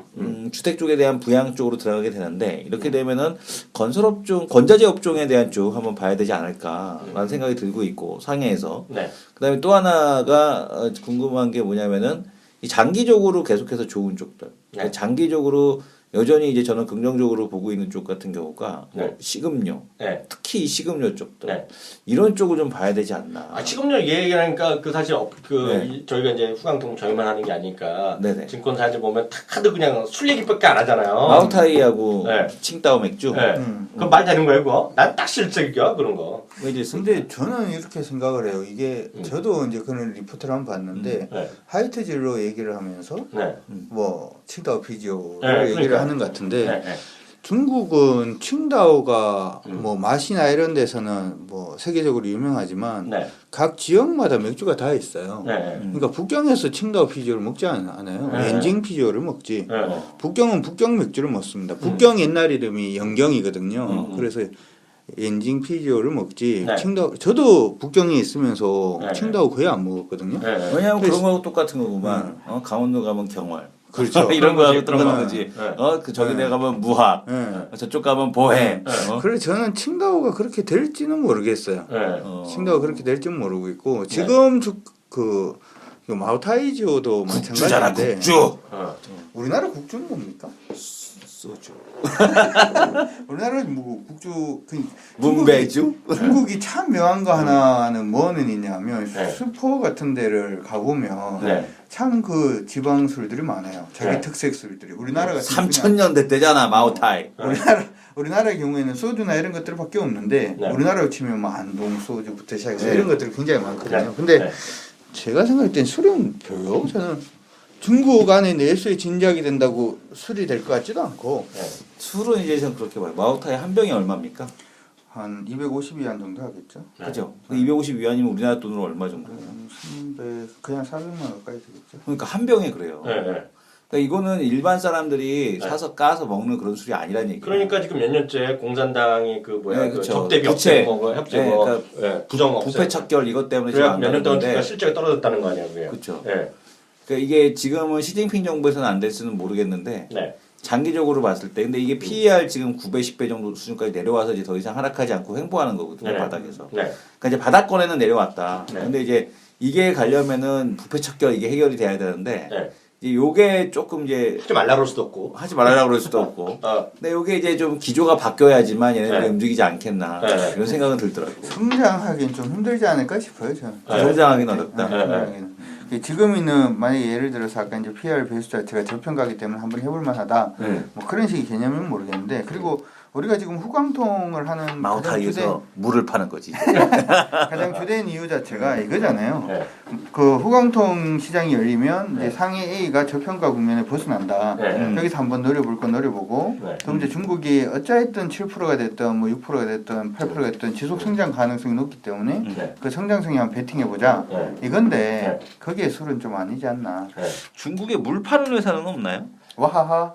주택 쪽에 대한 부양 쪽으로 들어가게 되는데 이렇게 되면은 건설업종, 건자재 업종에 대한 쪽 한번 봐야 되지 않을까라는 생각이 들고 있고 상해에서 네. 그다음에 또 하나가 궁금한 게 뭐냐면은 이 장기적으로 계속해서 좋은 쪽들, 그러니까 장기적으로 여전히 이제 저는 긍정적으로 보고 있는 쪽 같은 경우가 뭐 식음료, 네. 특히 이 식음료 쪽들 네. 이런 쪽을 좀 봐야 되지 않나. 지금요 얘기하니까 그 사실 네. 저희가 이제 후광통 저희만 하는 게 아니니까 네네. 증권사들 보면 다들 그냥 술 얘기밖에 안 하잖아요. 마우타이하고 네. 칭따오 맥주. 네. 그럼 말 되는 거예요, 그거? 난 딱 실적이야 그런 거. 뭐 이제 근데 저는 이렇게 생각을 해요. 이게 저도 이제 그런 리포트를 한번 봤는데 네. 하이트 진로 얘기를 하면서 네. 뭐 칭다오 피지오를 네, 얘기를 그러니까. 하는 것 같은데 네. 네. 중국은 칭다오가 뭐 맛이나 이런 데서는 뭐 세계적으로 유명하지만 네. 각 지역마다 맥주가 다 있어요. 네. 그러니까 북경에서 칭다오 피지오를 먹지 않아요. 네. 엔징 피지오를 먹지. 네. 북경은 북경 맥주를 먹습니다. 북경 옛날 이름이 영경이거든요. 그래서 엔징 피지오를 먹지. 네. 칭다오 저도 북경에 있으면서 네. 칭다오 거의 안 먹었거든요. 네. 왜냐하면 그런 거하고 똑같은 거구만. 강원도 가면 경월, 그렇죠. 이런 거하고 거지, 들어가는 그거는. 거지. 네. 그 저기 내가 가면 무학, 저쪽 가면 보혜. 그래 저는 칭다오가 그렇게 될지는 모르겠어요. 네. 칭다오가 그렇게 될지는 모르고 있고 지금 그 마오타이지오도 국주잖아, 마찬가지인데 국주. 우리나라 국주는 뭡니까? 소주. 우리나라 뭐 국주 문배주? 중국이 참 묘한 거 하나는 뭐는 있냐면 네. 슈퍼 같은 데를 가보면 네. 참 그 지방 술들이 많아요. 자기 네. 특색 술들이. 우리나라 같은 그냥 3000년대 때잖아 마오타이. 우리나라의 경우에는 소주나 이런 것들밖에 없는데 네. 우리나라로 치면 뭐 안동 소주부터 시작해서 네. 이런 것들이 굉장히 많거든요. 네. 근데 네. 제가 생각할 땐 술은 별로 저는 중국 안에 내수에 진작이 된다고 술이 될 것 같지도 않고 네. 술은 이제 전 그렇게 봐요. 마오타이 한 병이 얼마입니까? 한 250위안 정도 하겠죠. 그죠? 250위안이면 우리나라 돈으로 얼마 정도? 300 그냥 400만 원 가까이 되겠죠. 그러니까 한 병에 그래요. 네. 네. 그러니까 이거는 일반 사람들이 네. 사서 까서 먹는 그런 술이 아니란 얘기예요. 그러니까 지금 몇 년째 공산당이 그 뭐야 네, 그 그쵸. 적대비 부채. 없애고 뭐 협제 네, 뭐 그러니까 예, 부정 없애. 부패 척결 이것 때문에 지금 그래 안 몇년 동안 되는데. 그러니까 실제가 떨어졌다는 거 아니야 그게. 그렇죠. 네. 그러니까 이게 지금은 시진핑 정부에서는 안 될지는 모르겠는데 네. 장기적으로 봤을 때 근데 이게 PER 지금 9배 10배 정도 수준까지 내려와서 이제 더 이상 하락하지 않고 횡보하는 거거든요. 네. 바닥에서. 네. 그러니까 이제 바닥권에는 내려왔다. 네. 근데 이제 이게 가려면은 부패 척결 이게 해결이 돼야 되는데 네. 이제 요게 조금 이제 좀 말라올 수도 없고. 하지 말라고 그럴 수도 없고. 근데 요게 이제 좀 기조가 바뀌어야지만 얘네들이 네. 움직이지 않겠나 네. 이런 생각은 들더라고요. 성장하기는 좀 힘들지 않을까 싶어요 저는. 성장하기는 어렵다. 네. 성장하기는. 지금 있는 만약에 예를 들어서 아까 이제 PR 배수 자체가 저평가기 때문에 한번 해볼 만하다. 뭐 그런 식의 개념은 모르겠는데 그리고 우리가 지금 후광통을 하는 가장 마오타이에서 물을 파는 거지. 가장 주된 이유 자체가 이거잖아요. 네. 그 후광통 시장이 열리면 네. 이제 상해 A가 저평가 국면에 벗어난다. 네. 여기서 한번 노려볼 건 노려보고 네. 그럼 이제 중국이 어찌됐든 7%가 됐든 뭐 6%가 됐든 8%가 됐든 지속 성장 가능성이 높기 때문에 네. 그 성장성에 한번 베팅해보자. 네. 이건데 네. 거기에 술은 좀 아니지 않나. 네. 중국에 물 파는 회사는 없나요? 와하하.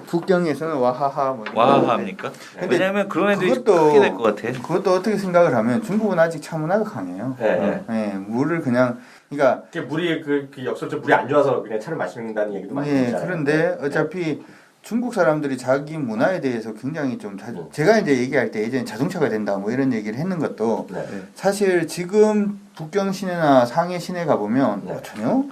북경에서는 와하하. 뭐 이런 거 와하합니까? 근데 왜냐하면 그런 애들이 그것도- 크게 될 것 같아. 그것도 어떻게 생각을 하면 중국은 아직 차 문화가 강해요. 네. 네, 물을 그냥 그러니까 그 물이 그 역설적 물이 안 좋아서 그냥 차를 마신다는 얘기도 많이 네, 있잖아요. 그런데 어차피 중국 사람들이 자기 문화에 대해서 굉장히 좀 음. 제가 이제 얘기할 때 예전에 자동차가 된다 뭐 이런 얘기를 했는 것도 네. 사실 지금 북경 시내나 상해 시내 가보면 네. 전혀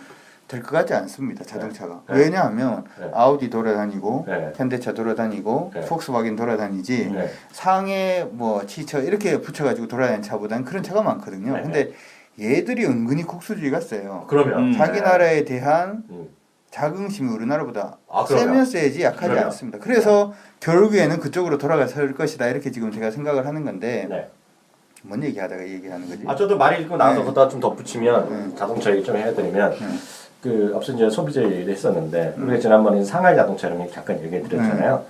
될 것 같지 않습니다 자동차가. 네. 왜냐하면 네. 아우디 돌아다니고 네. 현대차 돌아다니고 네. 폭스바겐 돌아다니지 네. 상해 뭐 치처 이렇게 붙여가지고 돌아다니는 차보다는 그런 차가 많거든요. 네. 근데 얘들이 은근히 국수주의가 세요. 그러면 자기 네. 나라에 대한 음. 자긍심이 우리나라보다 그럼요. 세면 세지 약하지 그럼요. 않습니다. 그래서 결국에는 그쪽으로 돌아갈 것이다 이렇게 지금 제가 생각을 하는 건데 네. 뭔 얘기하다가 이 얘기하는 거지? 저도 말이 있고 나서 네. 거기다 좀 덧붙이면 네. 자동차 얘기 좀 해드리면 네. 그 앞서 이제 소비자 얘기를 했었는데 우리가 지난번에 상하이 자동차 이런 잠깐 얘기 드렸잖아요.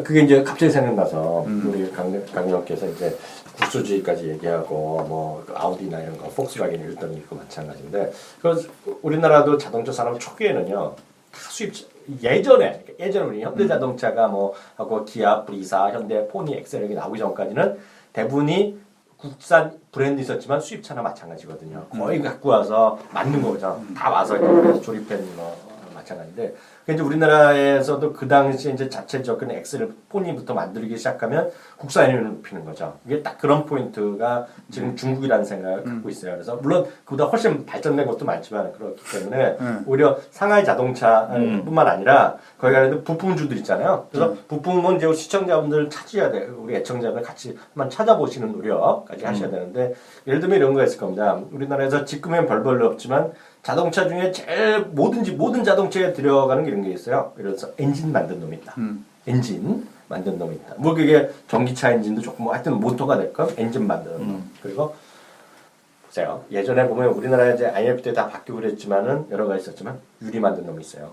그게 이제 갑자기 생각나서 우리 강력께서 이제 국수주의까지 얘기하고 뭐 아우디나 이런 거 폭스바겐 이런 거 있고 마찬가지인데 그 우리나라도 자동차 산업 초기에는요 다 수입 예전에 우리 현대자동차가 뭐 하고 기아, 브리사, 현대, 포니, 엑셀 이렇게 나오기 전까지는 대부분이 국산 브랜드 있었지만 수입차나 마찬가지거든요. 거의 갖고 와서 만든 거죠. 다 와서 이제 조립된 뭐 마찬가지인데. 이제 우리나라에서도 그 당시에 이제 자체적인 엑셀 포니부터 만들기 시작하면 국산화율을 높이는 거죠. 이게 딱 그런 포인트가 지금 중국이라는 생각을 갖고 있어요. 그래서 물론 그보다 훨씬 발전된 것도 많지만 그렇기 때문에 오히려 상하이 자동차뿐만 아니라 거기 가는 부품주들 있잖아요. 그래서 부품은 이제 시청자분들 찾아야 돼. 우리 애청자분들 같이 한번 찾아보시는 노력까지 하셔야 되는데 예를 들면 이런 거 있을 겁니다. 우리나라에서 지금은 별별로 없지만 자동차 중에 제일 모든 자동차에 들어가는 게 이런 게 있어요. 예를 들어서 엔진 만든 놈이 있다. 엔진 만든 놈이 있다. 뭐 그게 전기차 엔진도 좋고 뭐 하여튼 모터가 됐건 엔진 만드는 놈. 그리고 보세요. 예전에 보면 우리나라 이제 IMF 때 다 바뀌고 그랬지만은 여러 가지 있었지만 유리 만든 놈이 있어요.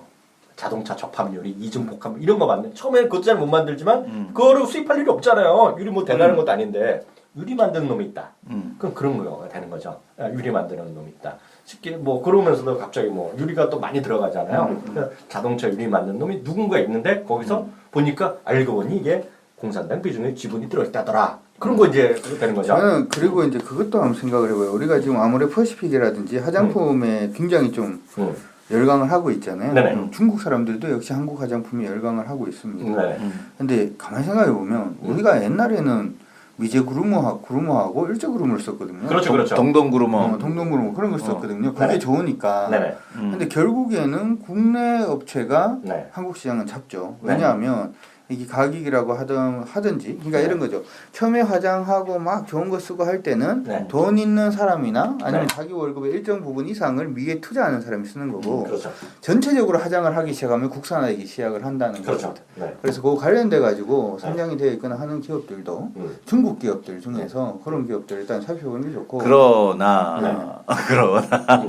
자동차 접합 유리, 이중 복합 이런 거 만든. 처음에는 그것도 잘 못 만들지만 그거를 수입할 일이 없잖아요. 유리 뭐 대단한 것도 아닌데 유리 만드는 놈이 있다. 그럼 그런 거가 되는 거죠. 유리 만드는 놈이 있다. 쉽게 뭐 그러면서도 갑자기 뭐 유리가 또 많이 들어가잖아요. 그러니까 자동차 유리 만드는 놈이 누군가 있는데 거기서 보니까 알고 보니 이게 공산당 비중에 지분이 들어있다더라. 그런 거 이제 되는 거죠. 저는 그리고 이제 그것도 한번 생각을 해봐요. 우리가 지금 아모레 퍼시픽이라든지 화장품에 굉장히 좀 열광을 하고 있잖아요. 네네. 중국 사람들도 역시 한국 화장품에 열광을 하고 있습니다. 네. 근데 가만히 생각해 보면 우리가 옛날에는 미제 구루모하고 일제 구루모를 썼거든요. 그렇죠. 동동구루모. 동동구루모 그런 걸 썼거든요. 그게 네네. 좋으니까. 네네. 근데 결국에는 국내 업체가 네. 한국 시장은 잡죠. 네. 왜냐하면 이게 가격이라고 하든지 그러니까 네. 이런 거죠. 처음에 화장하고 막 좋은 거 쓰고 할 때는 네. 돈 있는 사람이나 아니면 네. 자기 월급의 일정 부분 이상을 미에 투자하는 사람이 쓰는 거고 그렇죠. 전체적으로 화장을 하기 시작하면 국산화되기 시작을 한다는 그렇죠. 겁니다. 네. 그래서 그거 관련돼 가지고 선정이 되어 있거나 하는 기업들도 중국 기업들 중에서 그런 기업들 일단 살펴보는 게 좋고 그러나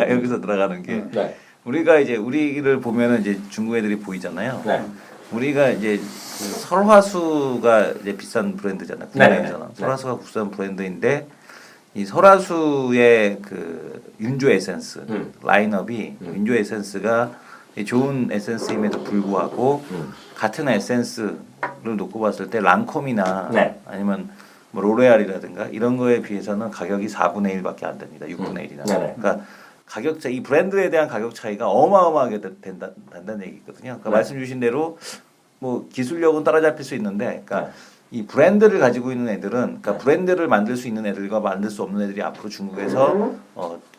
여기서 들어가는 게 네. 우리가 이제 우리를 보면은 이제 중국 애들이 보이잖아요. 네. 우리가 이제 그 설화수가 이제 비싼 브랜드잖아요. 국내에서는 설화수가 국산 브랜드인데 이 설화수의 그 윤조 에센스 라인업이 윤조 에센스가 좋은 에센스임에도 불구하고 같은 에센스를 놓고 봤을 때 랑콤이나 네. 아니면 뭐 로레알이라든가 이런 거에 비해서는 가격이 4분의 1밖에 안 됩니다. 6분의 1이나. 네네. 그러니까 가격 차, 이 브랜드에 대한 가격 차이가 어마어마하게 된다는 얘기거든요. 그러니까 말씀 주신 대로 뭐 기술력은 따라잡힐 수 있는데, 그러니까 이 브랜드를 가지고 있는 애들은, 그러니까 브랜드를 만들 수 있는 애들과 만들 수 없는 애들이 앞으로 중국에서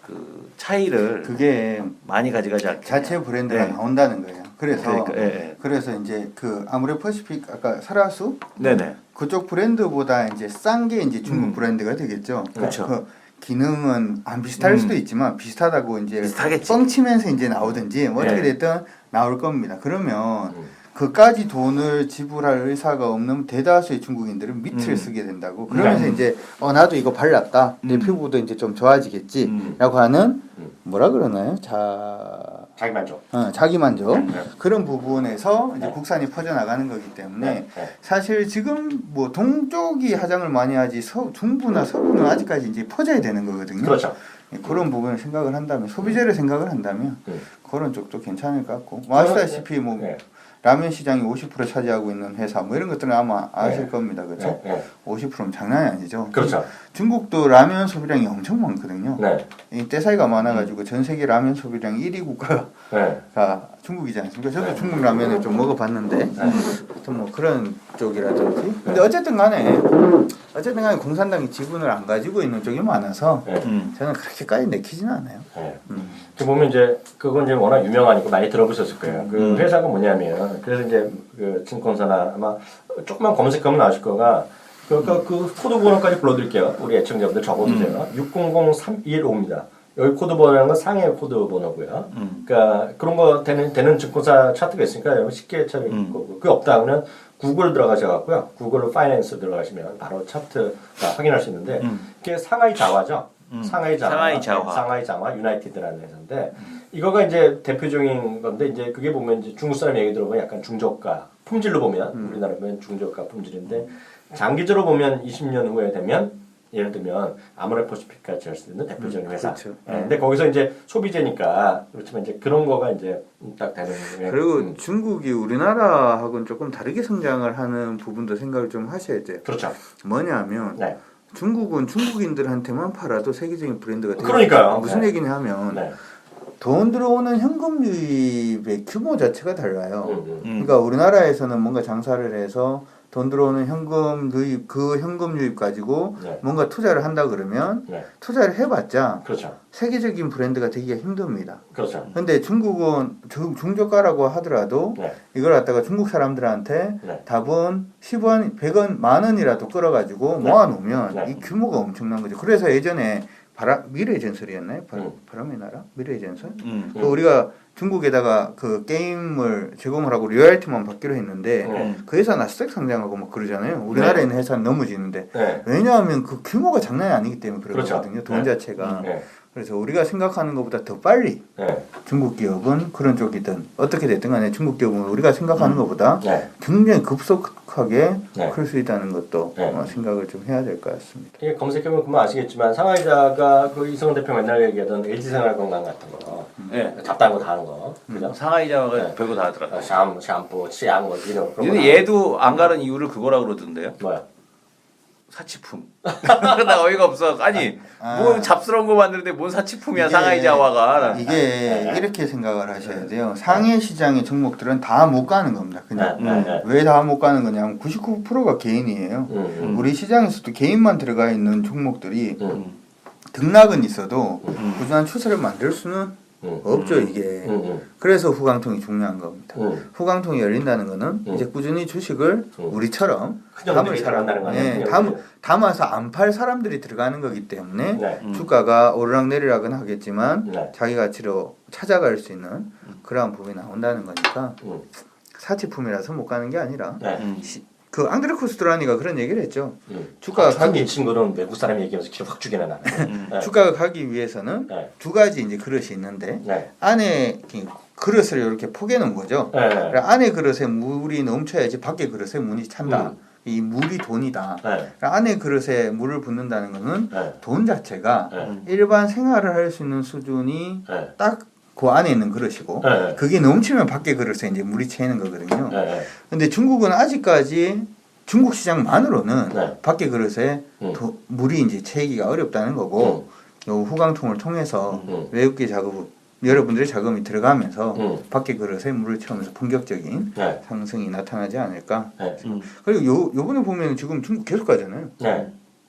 그 차이를 그게 많이 가져가지 않겠냐. 자체 브랜드가 네. 나온다는 거예요. 그래서 그러니까, 예. 그래서 이제 그 아무래 퍼시픽 아까 설화수 네네. 그쪽 브랜드보다 이제 싼 게 이제 중국 브랜드가 되겠죠. 그렇죠. 그 기능은 안 비슷할 수도 있지만 비슷하다고 이제 비슷하겠지. 뻥치면서 이제 나오든지 뭐 어떻게 네. 됐든 나올 겁니다. 그러면 그까지 돈을 지불할 의사가 없는 대다수의 중국인들은 미트를 쓰게 된다고. 그러면서 이제 나도 이거 발랐다. 내 피부도 이제 좀 좋아지겠지라고 하는 뭐라 그러나요? 자기 만족. 자기 만족 네. 그런 부분에서 이제 네. 국산이 퍼져나가는 거기 때문에 네. 네. 사실 지금 뭐 동쪽이 화장을 많이 하지 중부나 서부는 아직까지 이제 퍼져야 되는 거거든요. 그렇죠. 그런 부분을 생각을 한다면 소비재를 생각을 한다면 그런 쪽도 괜찮을 것 같고 뭐 아시다시피 뭐 네. 라면 시장이 50% 차지하고 있는 회사 뭐 이런 것들은 아마 아실 겁니다. 그렇죠? 네. 50%는 장난이 아니죠. 그렇죠. 중국도 라면 소비량이 엄청 많거든요. 네. 이 때사이가 많아가지고 전 세계 라면 소비량 1위 국가가 네. 중국이지 않습니까? 저도 중국 라면을 좀 먹어봤는데 하여튼 뭐 그런 쪽이라든지 근데 어쨌든 간에 공산당이 지분을 안 가지고 있는 쪽이 많아서 저는 그렇게까지 내키지는 않아요. 네. 그 보면 이제 그건 이제 워낙 유명하니까 많이 들어보셨을 거예요. 그 회사가 뭐냐면 그래서 이제 그 증권사나 아마 조금만 검색하면 나오실 거가 그 코드 번호까지 불러드릴게요. 우리 애청자분들 적어두세요. 600315입니다. 여기 코드 번호는 건 상해 코드 번호고요. 그러니까 그런 거 되는 증권사 차트가 있으니까 여러분 쉽게 찾을 거고 그게 없다 그러면 구글 들어가셔갖고요. 구글로 파이낸스 들어가시면 바로 차트가 확인할 수 있는데 그게 상하이 자화죠. 상하이 자화 유나이티드라는 회사인데 이거가 이제 대표적인 건데 이제 그게 보면 이제 중국 사람 얘기 들어보면 약간 중저가 품질로 보면 우리나라 보면 중저가 품질인데 장기적으로 보면 20년 후에 되면 예를 들면 아모레퍼시픽 같이 할 수 있는 대표적인 회사. 그렇죠. 근데 거기서 이제 소비재니까 그렇지만 이제 그런 거가 이제 딱 되는 거예요. 그리고 중국이 우리나라하고는 조금 다르게 성장을 하는 부분도 생각을 좀 하셔야 돼요. 그렇죠. 뭐냐면 네. 중국은 중국인들한테만 팔아도 세계적인 브랜드가 돼요. 그러니까요. 무슨 네. 얘기냐면 네. 돈 들어오는 현금 유입의 규모 자체가 달라요. 그러니까 우리나라에서는 뭔가 장사를 해서 돈 들어오는 현금 유입, 그 현금 유입 가지고 네. 뭔가 투자를 한다 그러면 네. 투자를 해봤자 그렇죠. 세계적인 브랜드가 되기가 힘듭니다. 그렇죠. 근데 중국은 중저가라고 하더라도 네. 이걸 갖다가 중국 사람들한테 네. 답은 10원, 100원, 만 원이라도 끌어가지고 모아놓으면 네. 이 규모가 엄청난 거죠. 그래서 예전에 미래전설이었나요? 바람의 나라? 미래전설? 그 우리가 중국에다가 그 게임을 제공을 하고 로열티만 받기로 했는데 그 회사 나스닥 상장하고 막 그러잖아요. 우리나라에 있는 회사는 넘어지는데 네. 왜냐하면 그 규모가 장난이 아니기 때문에 그렇죠. 그렇거든요. 돈 자체가. 네. 그래서 우리가 생각하는 것보다 더 빨리 네. 중국 기업은 그런 쪽이든 어떻게 됐든 간에 중국 기업은 우리가 생각하는 것보다 네. 굉장히 급속하게 네. 클 수 있다는 것도 네. 생각을 좀 해야 될 것 같습니다. 이게 검색해보면 그만 아시겠지만 상하이자가 그 이성훈 대표 맨날 얘기하던 LG생활건강 같은 거 네. 잡다한 거 다 하는 거 그죠? 상하이자가 네. 별거 다 하더라고요. 샴푸, 치약 뭐 이런 그런 거 근데 얘도 안 가는 이유를 그거라고 그러던데요. 뭐야? 사치품. 나 어이가 없어. 아니 뭐 잡스러운 거 만드는데 뭔 사치품이야 상하이 자와가. 이게 이렇게 생각을 하셔야 돼요. 상해 시장의 종목들은 다 못 가는 겁니다. 그냥 왜 다 못 가는 거냐면 99%가 개인이에요. 우리 시장에서도 개인만 들어가 있는 종목들이 등락은 있어도 꾸준한 추세를 만들 수는 없죠 이게. 그래서 후강통이 중요한 겁니다. 후강통이 열린다는 거는 이제 꾸준히 주식을 우리처럼 담을 사람, 담아서 안 팔 사람들이 들어가는 거기 때문에 주가가 오르락내리락은 하겠지만 자기 가치로 찾아갈 수 있는 그러한 부분이 나온다는 거니까 사치품이라서 못 가는 게 아니라 그 앙드레 코스트라니가 그런 얘기를 했죠. 주가가 가기 이 친구는 외국 사람 얘기하면서 기를 확 죽이네 나는. 주가가 가기 위해서는 두 가지 이제 그릇이 있는데 안에 그릇을 이렇게 포개 놓은 거죠. 안에 그릇에 물이 넘쳐야지 밖에 그릇에 물이 찬다. 이 물이 돈이다. 안에 그릇에 물을 붓는다는 것은 돈 자체가 일반 생활을 할 수 있는 수준이 딱 그 안에 있는 그릇이고 그게 넘치면 밖에 그릇에 이제 물이 채이는 거거든요. 근데 중국은 아직까지 중국 시장만으로는 밖에 그릇에 물이 이제 채이기가 어렵다는 거고 요 후강통을 통해서 외국계 자금 여러분들의 자금이 들어가면서 밖에 그릇에 물을 채우면서 본격적인 상승이 나타나지 않을까. 그리고 요번에 보면 지금 중국 계속 가잖아요.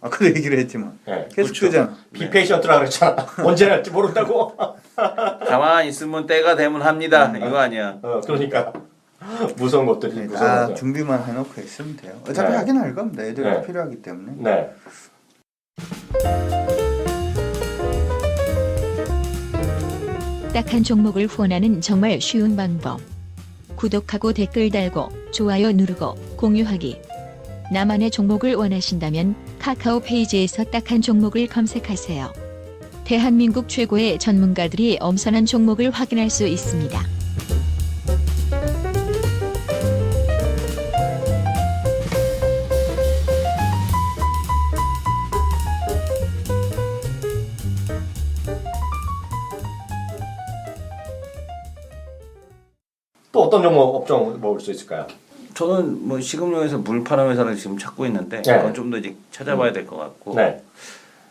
아까도 얘기를 했지만 계속 그잖아. 비페이션트라 그랬잖아. 언제 할지 모른다고. 가만히 있으면 때가 되면 합니다. 이거 아니야. 그러니까 무서운 것들이 다 준비만 해놓고 있으면 돼요. 어차피 하긴 할 겁니다. 애들이 필요하기 때문에. 딱한 종목을 후원하는 정말 쉬운 방법. 구독하고 댓글 달고 좋아요 누르고 공유하기. 나만의 종목을 원하신다면 카카오 페이지에서 딱한 종목을 검색하세요. 대한민국 최고의 전문가들이 엄선한 종목을 확인할 수 있습니다. 또 어떤 종목 업종 먹을 수 있을까요? 저는 뭐 식음료에서 물 파는 회사를 지금 찾고 있는데 그건 좀 더 이제 찾아봐야 될 것 같고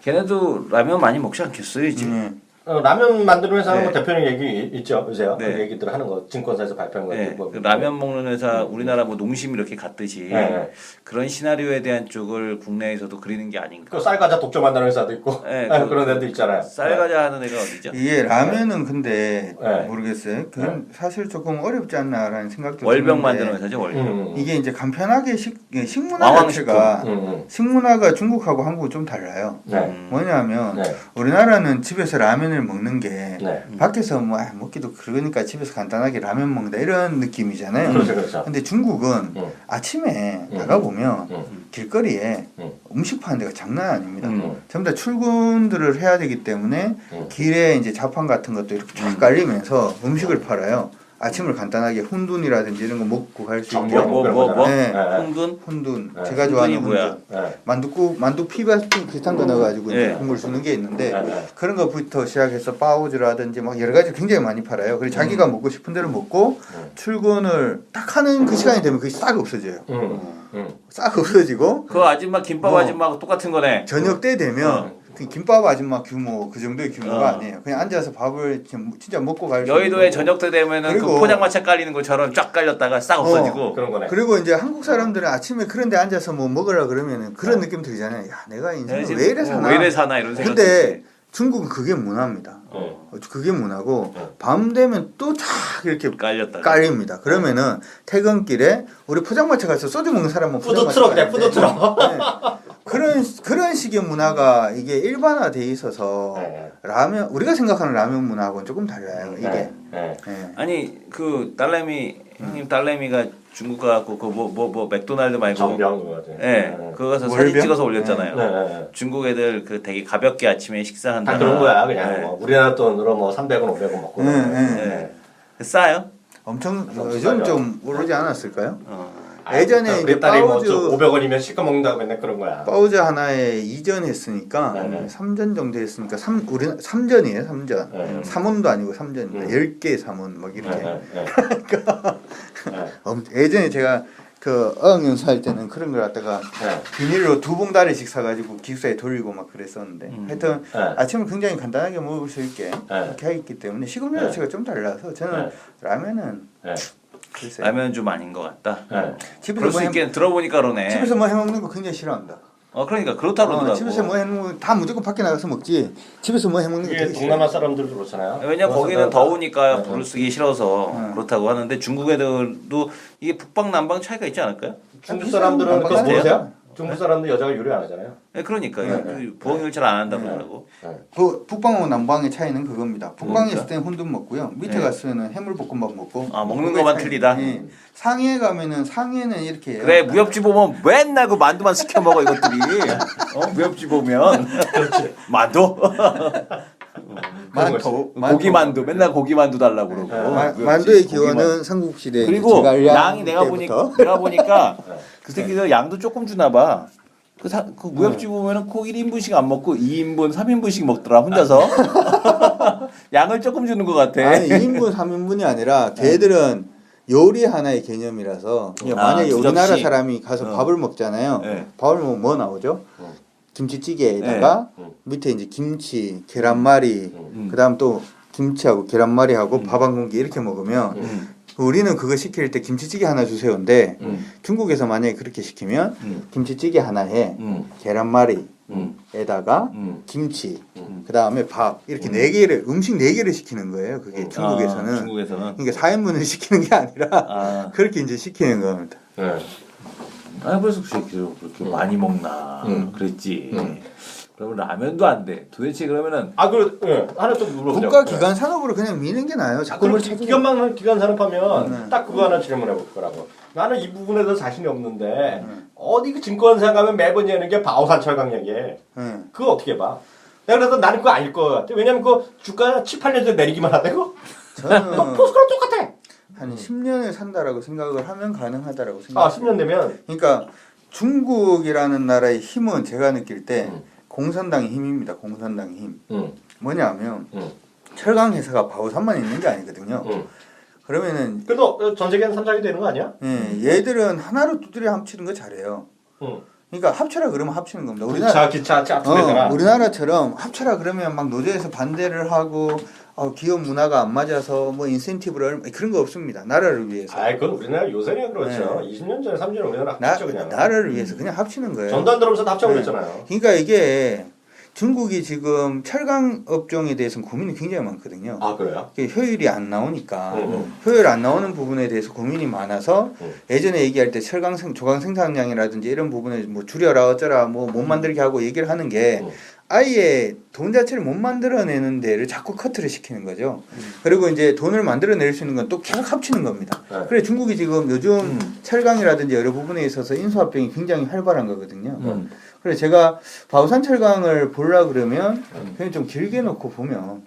걔네도 라면 많이 먹지 않겠어요 이제. 라면 만드는 회사는 뭐 대표님 얘기 있죠 요새요. 그 얘기들 하는 거 증권사에서 발표한 거. 그 라면 먹는 회사 우리나라 뭐 농심 이렇게 갔듯이 그런 시나리오에 대한 쪽을 국내에서도 그리는 게 아닌가. 그 쌀과자 독점 만드는 회사도 있고 그런 애도 있잖아요. 쌀과자 하는 애가 어디죠? 이게 라면은 근데 모르겠어요. 그건 사실 조금 어렵지 않나라는 생각도 월병 드는데 만드는 회사죠 월병. 이게 이제 간편하게 식문화 자체가 식문화가 중국하고 한국은 좀 달라요. 뭐냐면 우리나라는 집에서 라면을 먹는 게 밖에서 뭐 먹기도 그러니까 집에서 간단하게 라면 먹는다 이런 느낌이잖아요. 그렇죠. 근데 중국은 아침에 나가보면 길거리에 음식 파는 데가 장난 아닙니다. 전부 다 출근들을 해야 되기 때문에 길에 이제 자판 같은 것도 이렇게 쫙 깔리면서 음식을 팔아요. 아침을 간단하게 훈둔이라든지 이런 거 먹고 갈 수 있게. 훈둔. 제가 좋아하는 훈둔. 만두 피바스틱 비슷한 거 넣어가지고 이제 국물 주는 게 있는데 그런 거부터 시작해서 빠오즈라든지 막 여러 가지 굉장히 많이 팔아요. 그리고 자기가 먹고 싶은 대로 먹고 출근을 딱 하는 그 시간이 되면 그게 싹 없어져요. 싹 없어지고. 그 아줌마 김밥 아줌마하고 똑같은 거네. 저녁 때 되면. 김밥 아줌마 규모 그 정도의 규모가 아니에요. 그냥 앉아서 밥을 진짜 먹고 갈 수 있는 여의도에 저녁 때 되면은 그 포장마차 깔리는 것처럼 쫙 깔렸다가 싹 없어지고 그런 거네. 그리고 이제 한국 사람들은 아침에 그런 데 앉아서 뭐 먹으라 그러면은 그런 느낌 들잖아요. 야, 내가 인생을 왜 이래 사나? 왜 이래 사나 이런 생각. 근데 중국은 그게 문화입니다. 그게 문화고 밤 되면 또 쫙 이렇게 깔립니다. 그러면은 퇴근길에 우리 포장마차 가서 소주 먹는 사람은 푸드트럭 푸드트럭. 그런 식의 문화가 이게 일반화돼 있어서 라면 우리가 생각하는 라면 문화하고는 조금 달라요. 이게. 아니 그 딸내미 형님 딸내미가 중국 가고 그 뭐 맥도날드 말고 정병 그거 가서 사진 찍어서 올렸잖아요. 중국 애들 그 되게 가볍게 아침에 식사한다. 다 그런 거야 그냥 뭐 우리나라 돈으로 뭐 300원 500원 먹고. 싸요? 엄청 요즘 좀 오르지 않았을까요? 예전에 이제 딸이 파우즈 뭐 500원이면 시켜 먹는다고 맨날 그런 거야. 파우즈 하나에 2전 했으니까 3전 정도 했으니까 우리 3전이에요. 3전. 3원도 아니고 3전입니다. 10개 3원 막 이렇게. 그러니까 예전에 제가 그 어학연수할 때는 그런 걸 갖다가 네. 비닐로 2봉다리씩 사가지고 기숙사에 돌리고 막 그랬었는데 하여튼 네. 아침을 굉장히 간단하게 먹을 수 있게 네. 그렇게 하기 때문에 식음료 네. 자체가 좀 달라서 저는 네. 라면은 네. 글쎄요. 라면 좀 아닌 것 같다. 네. 집에서 그럴 수 뭐 있게 들어보니까 그러네. 집에서 뭐 해먹는 거 굉장히 싫어한다. 그러니까 그렇다 그러더라고. 집에서 뭐 해먹는 거 다 무조건 밖에 나가서 먹지. 집에서 뭐 해먹는 거 이게 되게 싫어. 동남아 사람들도 그렇잖아요. 왜냐면 거기는 더우니까 불을 네. 쓰기 싫어서 그렇다고 하는데 중국 애들도 이게 북방 남방 차이가 있지 않을까요? 중국 사람들은 그거 비슷해요? 모르세요? 중국 사람들 여자가 요리 안 하잖아요. 네, 그러니까요. 부엌 일 잘 안 한다고 그러더라고. 그 북방하고 남방의 차이는 그겁니다. 북방에 그러니까. 있을 때는 혼돈 먹고요. 밑에 네. 갔으면 해물볶음밥 먹고. 아, 먹는 그거의 것만 차이. 틀리다? 예. 상해에 가면은 상해는 이렇게 해요. 그래 무협지 보면 맨날 그 만두만 시켜 먹어 이것들이. 무협지 보면. 그렇지. 만두. 만두. 고기 만두 맨날 고기 만두 달라고 그러고. 만두의 고기 기원은 삼국시대. 그리고 제갈량 양이 내가 보니까 그 새끼들 양도 조금 주나 봐. 그 무협지 보면은 코 1인분씩 안 먹고 2인분, 3인분씩 먹더라 혼자서. 양을 조금 주는 것 같아. 아니 2인분 3인분이 아니라 걔들은 요리 하나의 개념이라서 만약에 두 우리나라 접시. 사람이 가서 밥을 먹잖아요. 네. 밥을 먹으면 뭐 나오죠? 김치찌개에다가 밑에 이제 김치, 계란말이, 그다음 또 김치하고 계란말이하고 밥 한 공기 이렇게 먹으면 우리는 그거 시킬 때 김치찌개 하나 주세요인데 중국에서 만약에 그렇게 시키면 김치찌개 하나에 계란말이에다가 김치, 그다음에 밥 이렇게 네 개를 음식 네 개를 시키는 거예요. 그게 중국에서는. 중국에서는. 그러니까 4인분을 시키는 게 아니라 아. 그렇게 이제 시키는 겁니다. 네. 그래서 그 새끼들 그렇게 많이 먹나 그랬지. 그러면 라면도 안 돼. 도대체 그러면은 하나 또 물어보자. 국가 기관 산업으로 그냥 미는 게 나아요. 자꾸 뭘 찾으려. 기관 산업하면 딱 그거 하나 질문해 볼 거라고. 나는 이 부분에 대해서 자신이 없는데 어디 그 증권사 가면 매번 여는 게 바오산 철강 얘기해. 그거 어떻게 봐? 내가 그래서 나는 그거 아닐 것 같아. 왜냐면 그 주가 7, 8년 전에 내리기만 하다고. 저는 포스코랑 똑같아. 한 10년을 산다라고 생각을 하면 가능하다라고 생각해요. 10년 되면. 그러니까 중국이라는 나라의 힘은 제가 느낄 때 공산당의 힘입니다. 공산당의 힘. 뭐냐면 철강 회사가 바오산만 있는 게 아니거든요. 그러면은 그래도 전 세계는 3장이 되는 거 아니야? 얘들은 하나로 두드려 합치는 거 잘해요. 그러니까 합쳐라 그러면 합치는 겁니다. 기차 되잖아. 우리나라처럼 합쳐라 그러면 막 노조에서 반대를 하고 기업 문화가 안 맞아서 뭐 인센티브를 그런 거 없습니다. 나라를 위해서. 그건 우리나라 요새는 그렇죠. 20년 전에 30년 전에 우리나라 합쳐 그냥. 나라를 위해서 그냥 합치는 거예요. 전두환 들어오면서 합쳐버렸잖아요. 그러니까 이게 중국이 지금 철강 업종에 대해서는 고민이 굉장히 많거든요. 그래요? 효율이 안 나오니까 효율 안 나오는 부분에 대해서 고민이 많아서 예전에 얘기할 때 조강 생산량이라든지 이런 부분을 뭐 줄여라 어쩌라 뭐 못 만들게 하고 얘기를 하는 게 아예 돈 자체를 못 만들어내는 데를 자꾸 커트를 시키는 거죠. 그리고 이제 돈을 만들어낼 수 있는 건 또 계속 합치는 겁니다. 그래 중국이 지금 요즘 철강이라든지 여러 부분에 있어서 인수합병이 굉장히 활발한 거거든요. 그래 제가 바오산 철강을 보려 그러면 그냥 좀 길게 놓고 보면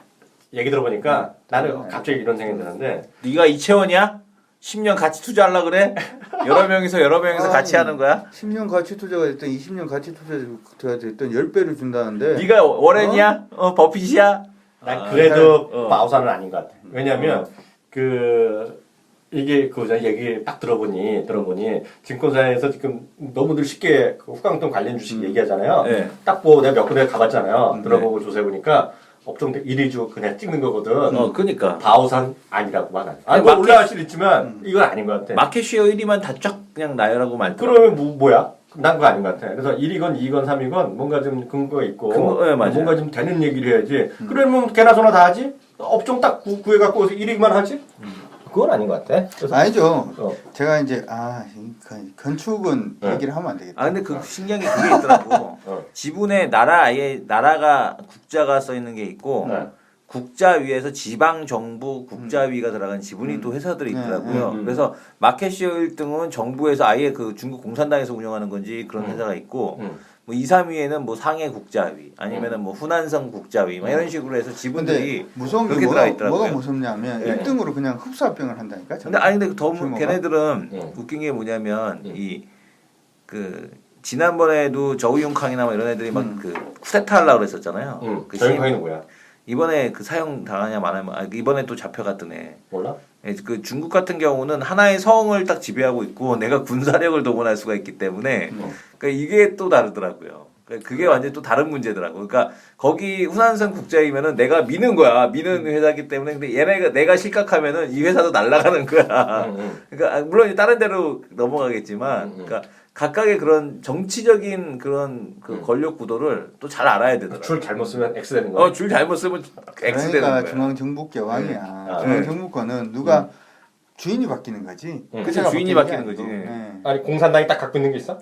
얘기 들어보니까 나는 갑자기 이런 생각이 드는데 네가 이채원이야? 10년 같이 투자하려 그래? 여러 명이서 같이 하는 거야? 10년 가치 투자가 됐든 20년 가치 투자가 됐든 10배를 준다는데 네가 워렌이야? 버핏이야? 난 그래도 바오산은 아닌 것 같아. 왜냐면 이게 얘기 딱 들어보니 증권사에서 지금 너무들 쉽게 그 후강통 관련 주식 얘기하잖아요. 네. 딱 보고 내가 몇 군데 가봤잖아요. 들어보고 조사해 보니까 업종 1위주 그냥 찍는 거거든. 그러니까 바오산 아니라고만 하네. 아니, 뭐 올라갈 수도 있지만 이건 아닌 것 같아. 마켓쉐어 1위만 다 쫙 그냥 나열하고 말더라. 그러면 뭐야? 난 그거 아닌 것 같아. 그래서 1위건 2건 3위건 뭔가 좀 근거가 있고 맞아요. 뭔가 좀 되는 얘기를 해야지. 그러면 개나 소나 다 하지? 업종 딱 구해갖고 1위만 하지? 그건 아닌 것 같아. 그래서 아니죠. 제가 이제 건축은 얘기를 하면 안 되겠다. 근데 그 신기한 게 그게 있더라고. 지분에 나라가 국자가 써 있는 게 있고 국자 위에서 지방 정부 국자위가 들어간 지분이 또 회사들이 있더라고요. 그래서 마켓쉐어 1등은 정부에서 아예 그 중국 공산당에서 운영하는 건지 그런 회사가 있고 뭐 2, 3위에는 뭐 상해 국자위 아니면은 뭐 후난성 국자위 막 이런 식으로 해서 지분들이 무서운 게 그렇게 들어가 있더라고요. 뭐가 무섭냐면 1등으로 그냥 흡수합병을 한다니까. 근데 더 규모가? 걔네들은 웃긴 게 뭐냐면 지난번에도 저우융캉이나 뭐 이런 애들이 막 그 쿠데타 하려고 그랬었잖아요. 저희는 뭐야? 이번에 그 사형 당하냐 말하냐 이번에 또 잡혀갔던 애. 몰라? 그 중국 같은 경우는 하나의 성을 딱 지배하고 있고 내가 군사력을 동원할 수가 있기 때문에 그러니까 이게 또 다르더라고요. 그게 완전히 또 다른 문제더라고. 그러니까 거기 후난성 국제이면은 내가 미는 거야. 미는 회사기 때문에 근데 얘네가 내가 실격하면은 이 회사도 날아가는 거야. 그러니까 물론 다른 데로 넘어가겠지만, 그러니까 각각의 그런 정치적인 그런 그 권력 구도를 또 잘 알아야 되더라고. 줄 잘못 쓰면 X 되는 거야. 줄 잘못 쓰면 X 되는 그러니까 거야. 중앙정부권 왕이야. 네. 중앙정부권은 누가 주인이 바뀌는 거지. 그치, 회사가 주인이 바뀌는 바뀌는 게 거지. 아니고. 네. 아니 공산당이 딱 갖고 있는 게 있어?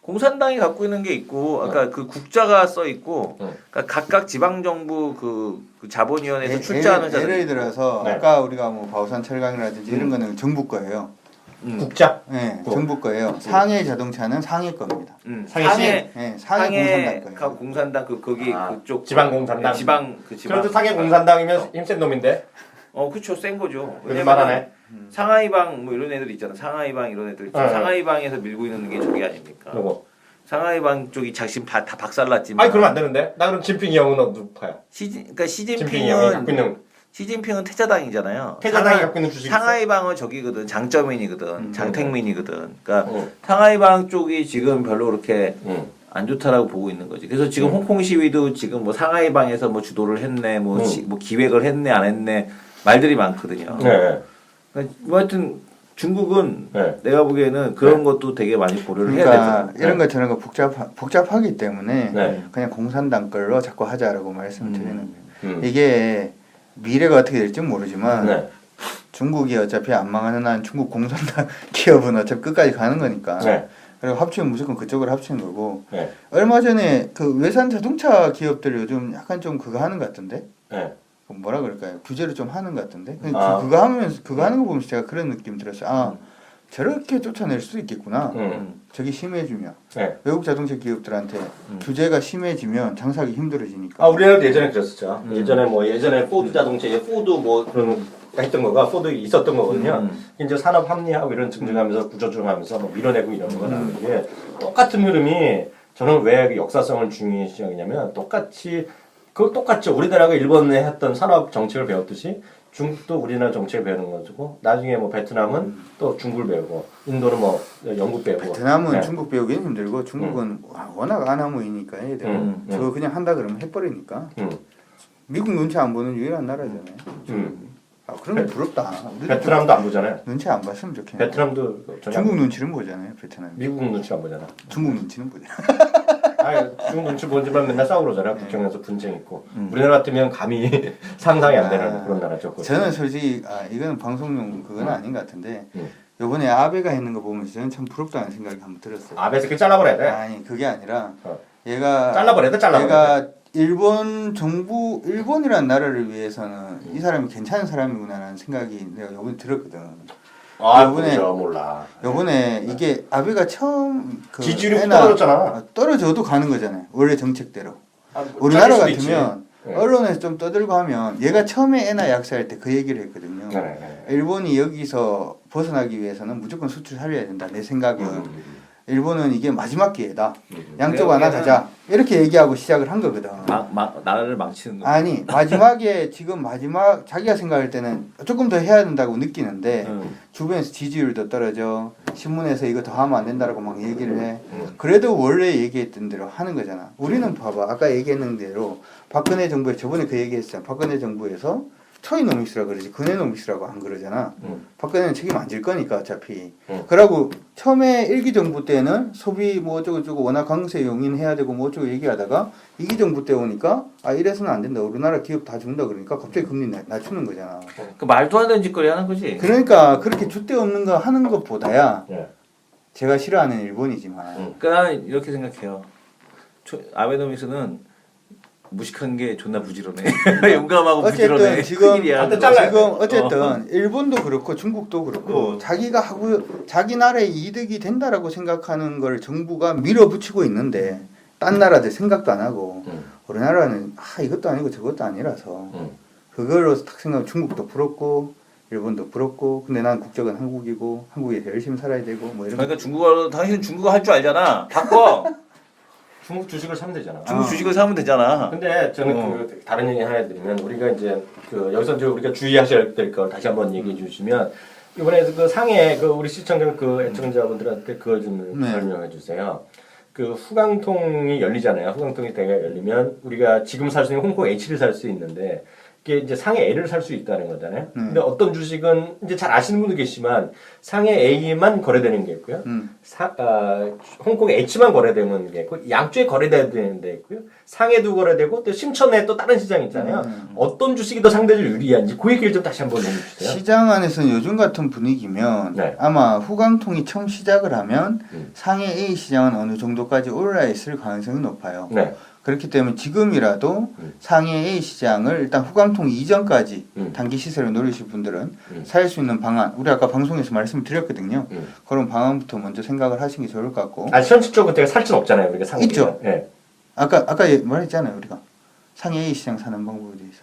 공산당이 갖고 있는 게 있고, 아까 그 국자가 써 있고, 그러니까 각각 지방 정부 그 자본위원회에서 출자하는 자들. 예를 들어서 네. 아까 우리가 뭐 바오산 철강이라든지 이런 거는 정부 거예요. 국자? 네, 뭐. 정부 거예요. 상해 자동차는 상해 겁니다. 상해 네, 상해 공산당 거예요. 공산당 거기 그쪽 지방 공산당. 지방 그래도 상해 공산당이면 힘센 놈인데. 그쵸, 센 거죠. 그래도 말하네. 상하이방 뭐 이런 애들 있잖아. 상하이방 이런 애들 있잖아. 네. 상하이방에서 밀고 있는 게 저기 아닙니까? 그리고. 상하이방 쪽이 작심 다 박살났지만. 아니 그러면 안 되는데. 나 그럼 진핑이 형은 누파야? 그러니까 진핑이 형이 갖고 있는. 시진핑은 태자당이잖아요. 태자당이 갖고 있는 주식. 상하이방은 저기거든. 장쩌민이거든. 장택민이거든. 그러니까 어. 상하이방 쪽이 지금 별로 그렇게 응. 안 좋다라고 보고 있는 거지. 그래서 지금 홍콩 시위도 지금 뭐 상하이방에서 뭐 주도를 했네, 뭐 기획을 했네, 안 했네 말들이 많거든요. 네. 그러니까 뭐 하여튼 중국은 네. 내가 보기에는 그런 것도 되게 많이 고려를 해야 그러니까 되죠. 이런 것 저런 거 복잡하기 때문에 네. 그냥 공산당 걸로 자꾸 하자라고 말씀을 드리는 거예요. 음. 이게 미래가 어떻게 될지 모르지만 네. 중국이 어차피 안 망하는 한 중국 공산당 기업은 어차피 끝까지 가는 거니까. 네. 그리고 합치면 무조건 그쪽으로 합치는 거고. 네. 얼마 전에 그 외산 자동차 기업들 요즘 약간 좀 그거 하는 것 같던데. 네. 뭐라 그럴까요? 규제를 좀 하는 것 같은데. 아. 그거 하면서 그거 하는 거 보면서 제가 그런 느낌 들었어요. 아 저렇게 쫓아낼 수도 있겠구나. 저기 심해지면 네. 외국 자동차 기업들한테 규제가 심해지면 장사하기 힘들어지니까. 아 우리나라도 예전에 그랬었죠. 예전에 포드 자동차에 포드 뭐 그런 했던 거가 포드 있었던 거거든요. 이제 산업 합리하고 이런 증증하면서 구조조정하면서 뭐 밀어내고 이런 거가 나오는 게 똑같은 흐름이 저는 왜 역사성을 중요시하냐면 똑같죠. 우리나라가 일본에 했던 산업 정책을 배웠듯이 중국도 우리나라 정책을 배우는 거고 나중에 뭐 베트남은 또 중국을 배우고 인도는 뭐 영국 배우고 베트남은 네. 중국 배우기는 힘들고 중국은 워낙 아나무이니까 애들 저거 그냥 한다 그러면 해버리니까. 미국 눈치 안 보는 유일한 나라잖아요. 아 그런 게 부럽다. 우리도 베트남도 안 보잖아요. 눈치 안 봤으면 좋겠네. 베트남도 전혀 중국 눈치는 보잖아요. 베트남. 미국 눈치 안 보잖아. 중국 눈치는 보잖아. 중국 눈치 보지만 맨날 싸우고 그러잖아요. 북경에서 분쟁 있고. 우리나라 같으면 감히 상상이 안 되는 그런 나라죠. 저는 솔직히 이거는 방송용 그건 아닌 것 같은데 요번에 아베가 했는 거 보면서 저는 참 부럽다는 생각이 한번 들었어요. 아베 새끼 잘라버려야 돼. 아니 그게 아니라 어. 얘가 잘라버려야 돼. 얘가 일본이라는 나라를 위해서는 이 사람이 괜찮은 사람이구나라는 생각이 내가 요번에 들었거든. 그렇죠. 몰라. 요번에 이게 아베가 처음 지지율이 훅 떨어졌잖아. 떨어져도 가는 거잖아요. 원래 정책대로. 우리나라 같으면 네. 언론에서 좀 떠들고 하면 얘가 처음에 애나 약세할 때 그 얘기를 했거든요. 네. 일본이 여기서 벗어나기 위해서는 무조건 수출 살려야 된다. 내 생각은. 일본은 이게 마지막 기회다. 양쪽 하나 가자. 이렇게 얘기하고 시작을 한 거거든. 나라를 망치는 거. 아니 마지막에 지금 자기가 생각할 때는 조금 더 해야 된다고 느끼는데 주변에서 지지율도 떨어져. 신문에서 이거 더 하면 안 된다라고 막 얘기를 해. 그래도 원래 얘기했던 대로 하는 거잖아. 우리는 봐봐. 아까 얘기했는 대로 박근혜 정부에 저번에 그 얘기했잖아. 박근혜 정부에서 초이노믹스라고 그러지 근해노믹스라고 안 그러잖아. 박근혜는 책임 안 질 거니까 어차피. 그러고 처음에 1기 정부 때는 소비 뭐 어쩌고저쩌고 워낙 강세 용인해야 되고 뭐 어쩌고 얘기하다가 2기 정부 때 오니까 이래서는 안 된다. 우리나라 기업 다 준다 그러니까 갑자기 금리 낮추는 거잖아. 그 말도 안 되는 짓거리 하는 거지. 그러니까 그렇게 줏대 없는 거 하는 것보다야 네. 제가 싫어하는 일본이지만 그러니까 나는 이렇게 생각해요. 아베노믹스는 무식한 게 존나 부지런해. 용감하고 부지런해. 어쨌든 지금 잘라야 어쨌든 일본도 그렇고 중국도 그렇고 자기가 하고 자기 나라의 이득이 된다라고 생각하는 걸 정부가 밀어붙이고 있는데 딴 나라들 생각도 안 하고 우리나라는 이것도 아니고 저것도 아니라서 그걸로 딱 생각하면 중국도 부럽고 일본도 부럽고 근데 난 국적은 한국이고 한국에서 열심히 살아야 되고 뭐 이런. 그러니까 당신 중국어 할 줄 알잖아. 바꿔. 중국 주식을 사면 되잖아. 중국 주식을 사면 되잖아. 근데 저는 그 다른 얘기 하나 해드리면 우리가 이제 그 여기서 이제 우리가 주의하셔야 될 걸 다시 한번 얘기해 주시면 이번에 그 상해 그 우리 시청자 그 애청자분들한테 그거 좀 설명해 주세요. 그 후광통이 열리잖아요. 후광통이 대가 열리면 우리가 지금 살 수 있는 홍콩 H를 살 수 있는데 이게 이제 상해 A를 살 수 있다는 거잖아요. 근데 어떤 주식은 이제 잘 아시는 분도 계시지만 상해 A만 거래되는 게 있고요. 홍콩 H만 거래되는 게 있고 양쪽에 거래되는 데 있고요. 상해도 거래되고 또 심천에 또 다른 시장 있잖아요. 어떤 주식이 더 상대적으로 유리한지 그 얘기를 좀 다시 한번 해주세요. 시장 안에서는 요즘 같은 분위기면 네. 아마 후광통이 처음 시작을 하면 상해 A 시장은 어느 정도까지 올라 있을 가능성이 높아요. 네. 그렇기 때문에 지금이라도 상해 A 시장을 일단 후광통 이전까지 단기 시세를 노리실 분들은 살 수 있는 방안, 우리 아까 방송에서 말씀을 드렸거든요. 그런 방안부터 먼저 생각을 하시는 게 좋을 것 같고. 아 현실적으로 제가 살 수는 없잖아요. 우리가 상해 있죠. 네. 아까 말했잖아요, 우리가 상해 A 시장 사는 방법에 대해서.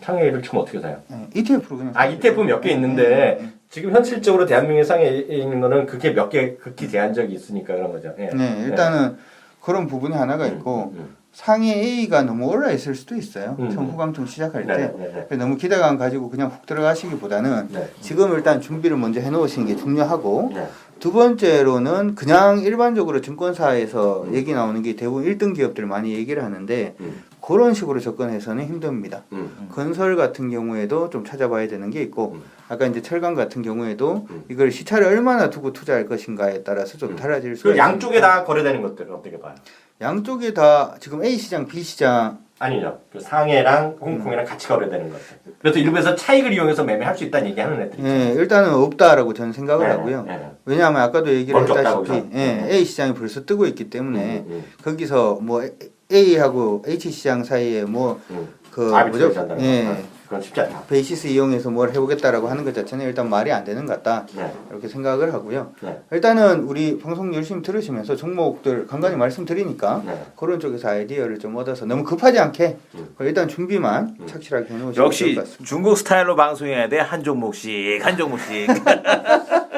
상해 A를 지금 어떻게 사요? 네, ETF로 그냥. ETF 몇 개 있는데 지금 현실적으로 대한민국의 상해에 있는 거는 그게 몇 개 극히 제한적이 있으니까 그런 거죠. 예. 네, 일단은 그런 부분이 하나가 있고 상해 A가 너무 올라 있을 수도 있어요. 처음 후광통 시작할 때. 그래서 너무 기대감 가지고 그냥 훅 들어가시기보다는 지금 일단 준비를 먼저 해놓으시는 게 중요하고 두 번째로는 그냥 일반적으로 증권사에서 얘기 나오는 게 대부분 1등 기업들 많이 얘기를 하는데 그런 식으로 접근해서는 힘듭니다. 건설 같은 경우에도 좀 찾아봐야 되는 게 있고 아까 이제 철강 같은 경우에도 이걸 시차를 얼마나 두고 투자할 것인가에 따라서 좀 달라질 수가 그 있습니다. 양쪽에 다 거래되는 것들은 어떻게 봐요? 양쪽에 다 지금 A 시장, B 시장 아니죠. 그 상해랑 홍콩이랑 같이 거래되는 것들. 그래서 일부에서 차익을 이용해서 매매할 수 있다는 얘기하는 애들이. 예, 일단은 없다라고 저는 생각을 하고요. 왜냐하면 아까도 얘기를 먼저 했다시피 없다고 A 시장이 벌써 뜨고 있기 때문에 거기서 뭐 A하고 H 시장 사이에 뭐 그 뭐죠? 그건 쉽지 않다. 베이시스 이용해서 뭘 해보겠다라고 하는 것 자체는 일단 말이 안 되는 것 같다. 이렇게 생각을 하고요. 일단은 우리 방송 열심히 들으시면서 종목들 간간히 말씀드리니까 그런 쪽에서 아이디어를 좀 얻어서 너무 급하지 않게 일단 준비만 착실하게 해놓으시면 좋을 역시 것 같습니다. 중국 스타일로 방송해야 돼. 한 종목씩 한 종목씩.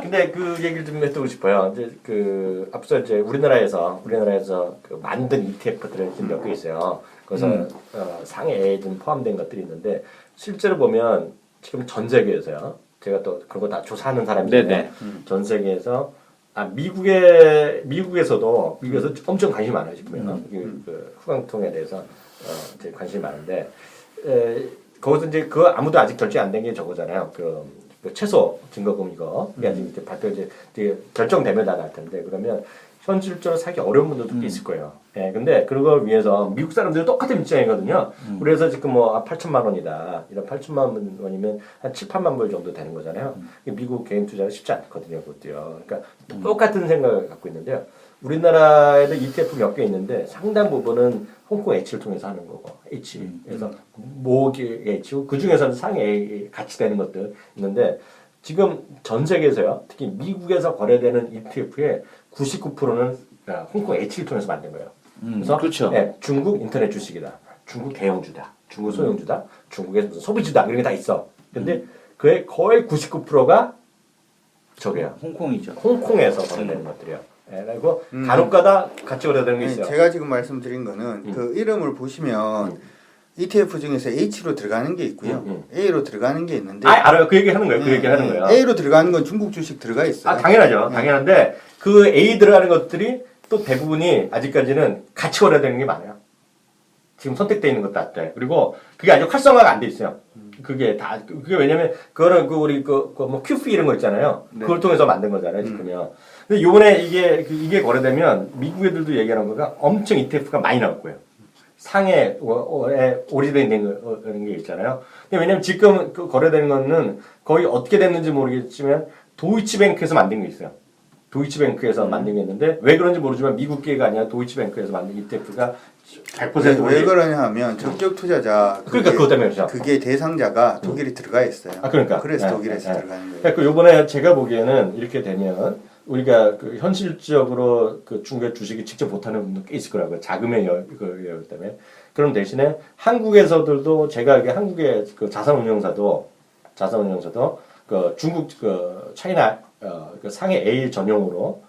근데 그 얘기를 좀 해두고 싶어요. 이제 그 앞서 이제 우리나라에서 그 만든 ETF들이 지금 몇 개 있어요. 그래서 상해에 좀 포함된 것들이 있는데 실제로 보면 지금 전 세계에서요. 제가 또 그런 거 다 조사하는 사람인데 전 세계에서 미국에서도 엄청 관심이 많아요 지금요. 그 후광통에 대해서 이제 관심이 많은데 거기서 이제 그 아무도 아직 결정 안 된 게 저거잖아요. 그 최소 증거금 이거 이게 아직 이제 발표 이제 결정되면 다 날 텐데 그러면 현실적으로 사기 어려운 분들도 꽤 있을 거예요. 예, 근데 그걸 위해서 미국 사람들이 똑같은 입장이거든요. 그래서 지금 뭐 8천만 원이다. 이런 8천만 원이면 한 7, 8만 불 정도 되는 거잖아요. 미국 개인 투자가 쉽지 않거든요, 그것도요. 그러니까 똑같은 생각을 갖고 있는데요. 우리나라에도 ETF 몇 개 있는데 상당 부분은 홍콩 H를 통해서 하는 거고 H. 그래서 모기 H고 그 중에서는 상해 같이 되는 것들 있는데 지금 전 세계에서요, 특히 미국에서 거래되는 ETF의 99%는 홍콩 H를 통해서 만든 거예요. 그래서 그렇죠. 네, 중국 인터넷 주식이다, 중국 대형주다, 중국 소형주다, 중국의 무슨 소비주다 이런 게 다 있어. 근데 그의 거의 99%가 저게요. 홍콩이죠. 홍콩에서 거래되는 것들이요. 네, 그리고 간혹가다 같이 거래되는 게 있어요. 제가 지금 말씀드린 거는 그 이름을 보시면 ETF 중에서 H로 들어가는 게 있고요. A로 들어가는 게 있는데. 알아요. 그 얘기 하는 거예요. 그 얘기 하는 거예요. A로 들어가는 건 중국 주식 들어가 있어요. 당연하죠. 당연한데 그 A 들어가는 것들이 또 대부분이 아직까지는 같이 거래되는 게 많아요. 지금 선택되어 있는 것도 같대. 그리고 그게 아직 활성화가 안 돼 있어요. 그게 왜냐면 그거는 우리 뭐 QF 이런 거 있잖아요. 그걸 통해서 만든 거잖아요, 지금요. 근데 요번에 이게 거래되면 미국 애들도 얘기하는 거가 엄청 ETF가 많이 나올 거예요. 상해에 오리지널된 게 있잖아요. 근데 왜냐면 지금 그 거래되는 거는 거의 어떻게 됐는지 모르겠지만 도이치뱅크에서 만든 게 있어요. 도이치뱅크에서 만든 게 있는데 왜 그런지 모르지만 미국계가 아니라 도이치뱅크에서 만든 ETF가 100% 왜 그러냐 하면 적격 투자자 그러니까 그것 때문에 그렇죠. 그게 대상자가 독일이 들어가 있어요. 그러니까 그래서 독일에서 들어가는 거예요. 그러니까 요번에 제가 보기에는 이렇게 되면 우리가 그 현실적으로 그 중국의 주식이 직접 못하는 분도 꽤 있을 거라고요. 자금의 여유 때문에. 그럼 대신에 한국에서들도 제가 알기에 한국의 그 자산운용사도 그 중국 그 차이나 그 상해 A 전용으로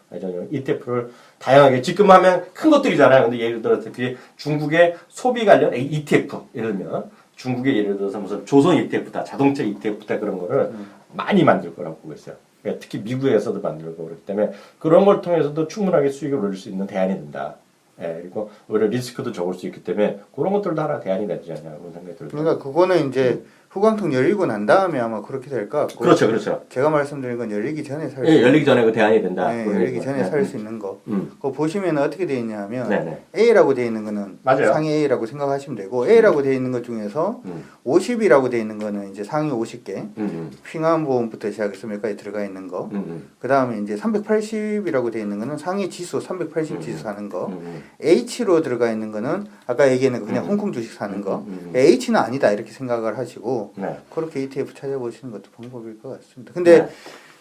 ETF를 다양하게 지금 하면 큰 것들이잖아요. 근데 예를 들어 특히 중국의 소비 관련 ETF 예를 들면 중국의 예를 들어서 무슨 조선 ETF다, 자동차 ETF다 그런 거를 많이 만들 거라고 보고 있어요. 그러니까 특히 미국에서도 만들고 그렇기 때문에 그런 걸 통해서도 충분하게 수익을 올릴 수 있는 대안이 된다. 예, 그리고 오히려 리스크도 적을 수 있기 때문에 그런 것들도 하나 대안이 되지 않냐 그런 생각이 들어요. 그러니까 그거는 이제 후광통 열리고 난 다음에 아마 그렇게 될 것 같고. 그렇죠, 그렇죠. 제가 말씀드린 건 열리기 전에 살 수 예, 있는 열리기 전에 그 대안이 된다. 네, 그런 열리기 얘기죠. 전에 네. 살 수 있는 거. 그거 보시면 어떻게 되어 있냐면 네네. A라고 되어 있는 거는 맞아요. 상위 A라고 생각하시면 되고 A라고 되어 있는 것 중에서 50이라고 되어 있는 거는 이제 상위 50개. 핑안보험부터 시작해서 몇 가지 들어가 있는 거. 그 다음에 이제 380이라고 되어 있는 거는 상위 지수 380 지수 사는 거. H로 들어가 있는 거는 아까 얘기했는 거 그냥 홍콩 주식 사는 거. H는 아니다 이렇게 생각을 하시고 네. 그렇게 ETF 찾아보시는 것도 방법일 것 같습니다. 근데 네.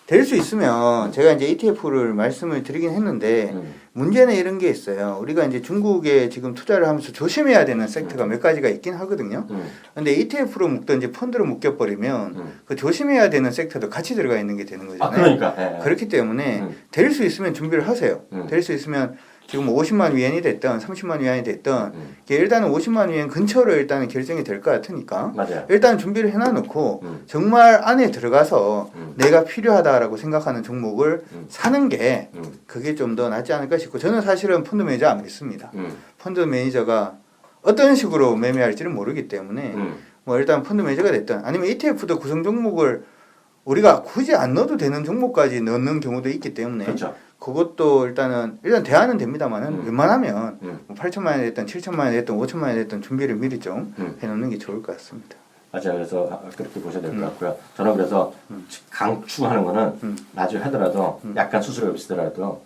될 수 있으면 제가 이제 ETF를 말씀을 드리긴 했는데 문제는 이런 게 있어요. 우리가 이제 중국에 지금 투자를 하면서 조심해야 되는 섹터가 몇 가지가 있긴 하거든요. 근데 ETF로 묶든지 펀드로 묶여버리면 그 조심해야 되는 sek터도 같이 들어가 있는 게 되는 거잖아요. 아, 그러니까. 예, 예. 그렇기 때문에 될 수 있으면 준비를 하세요. 될 수 있으면 지금 50만 위안이 됐든 30만 위안이 됐든 일단은 50만 위안 근처로 일단은 결정이 될 것 같으니까 맞아요. 일단 준비를 해놔놓고 정말 안에 들어가서 내가 필요하다라고 생각하는 종목을 사는 게 그게 좀 더 낫지 않을까 싶고 저는 사실은 펀드 매니저 안 믿습니다. 펀드 매니저가 어떤 식으로 매매할지는 모르기 때문에 뭐 일단 펀드 매니저가 됐든 아니면 ETF도 구성 종목을 우리가 굳이 안 넣어도 되는 종목까지 넣는 경우도 있기 때문에 그렇죠. 그것도 일단 대안은 됩니다만은 웬만하면 뭐 8천만 원이 됐든 7천만 원이 됐든 5천만 원이 됐든 준비를 미리 좀 해놓는 게 좋을 것 같습니다. 맞아요. 그래서 그렇게 보셔야 될 것 같고요. 저는 그래서 강추하는 거는 나중에 하더라도 약간 수수료가 비싸더라도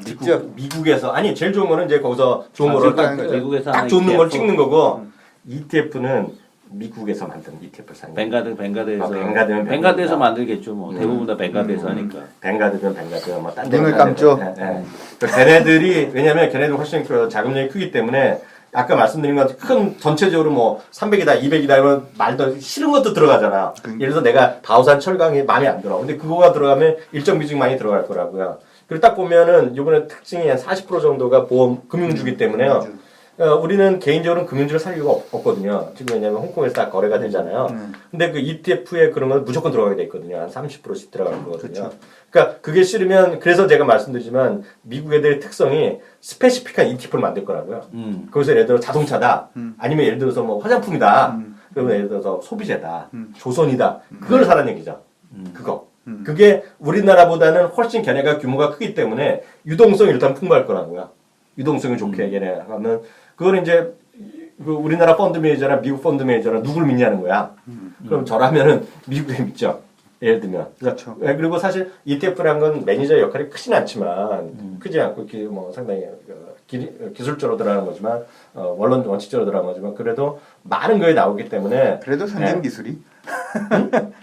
직접 미국에서 아니 제일 좋은 거는 이제 거기서 좋은 거를 딱, 미국에서 딱 하는 좋은 걸 ETF. 찍는 거고 ETF는 미국에서 만든 ETF를 사는 거예요. 뱅가드에서 뱅가드면 뱅가드에서 만들겠죠. 뭐 대부분 다 뱅가드에서 하니까. 뱅가드면 뱅가드 뭐딴 데 눈을 감죠. 걔네들이 왜냐면 걔네들 훨씬 그 자금력이 크기 때문에 아까 말씀드린 것 큰 전체적으로 뭐 300이다 200이다 이런 말도 싫은 것도 들어가잖아. 예를 들어서 내가 바오산 철강이 마음에 안 들어. 근데 그거가 들어가면 일정 비중 많이 들어갈 거라고요. 그리고 딱 보면은 이번에 특징이 한 40% 정도가 보험 금융주기 때문에요. 우리는 개인적으로는 금융주를 살 이유가 없거든요. 지금 왜냐면 홍콩에서 다 거래가 되잖아요. 근데 그 ETF에 그런 건 무조건 들어가게 돼 있거든요. 한 30%씩 들어가는 거거든요. 그렇죠. 그러니까 그게 싫으면 그래서 제가 말씀드리지만 미국 애들의 특성이 스페시픽한 ETF를 만들 거라고요. 거기서 예를 들어 자동차다. 아니면 예를 들어서 뭐 화장품이다. 그러면 예를 들어서 소비재다. 조선이다. 그걸 사라는 얘기죠. 그거. 그게 우리나라보다는 훨씬 걔네가 규모가 크기 때문에 유동성이 일단 풍부할 거라고요. 유동성이 좋게 걔네 하면 그걸 이제 그 우리나라 펀드 매니저나 미국 펀드 매니저나 누굴 믿냐는 거야. 그럼 저라면은 미국에 믿죠. 예를 들면. 그렇죠. 그리고 사실 ETF라는 건 매니저의 역할이 크진 않지만 크지 않고 뭐 상당히 기술적으로 들어가는 거지만 원론 원칙적으로 들어가는 거지만 그래도 많은 거에 나오기 때문에 그래도 선진 네. 기술이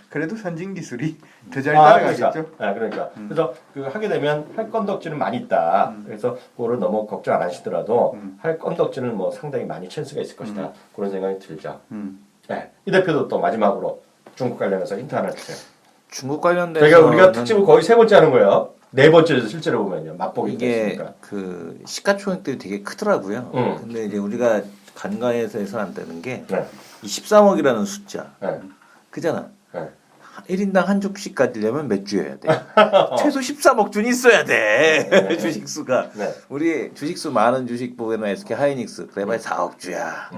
그래도 선진 기술이 더 잘 따라가겠죠. 그러니까. 그래서 그 하게 되면 할 건덕지는 많이 있다. 그래서 그거를 너무 걱정 안 하시더라도 할 건덕지는 뭐 상당히 많이 찬스가 있을 것이다. 그런 생각이 들죠. 네. 이 대표도 또 마지막으로 중국 관련해서 힌트 하나 주세요. 중국 관련돼서 저희가 우리가 특집을 거의 3번째 하는 거예요. 4번째에서 실제로 보면요. 맛보기 이게 있으니까. 그 시가총액들이 되게 크더라고요. 근데 이제 우리가 간과해서 해서는 안 되는 게 네. 이 13억이라는 숫자. 네. 그잖아. 네. 1인당 한 주씩 가지려면 몇 주여야 돼? 최소 13억 준 있어야 돼. 주식수가. 네. 우리 주식수 많은 주식 보면은 SK 하이닉스 그래봐야 4억 주야.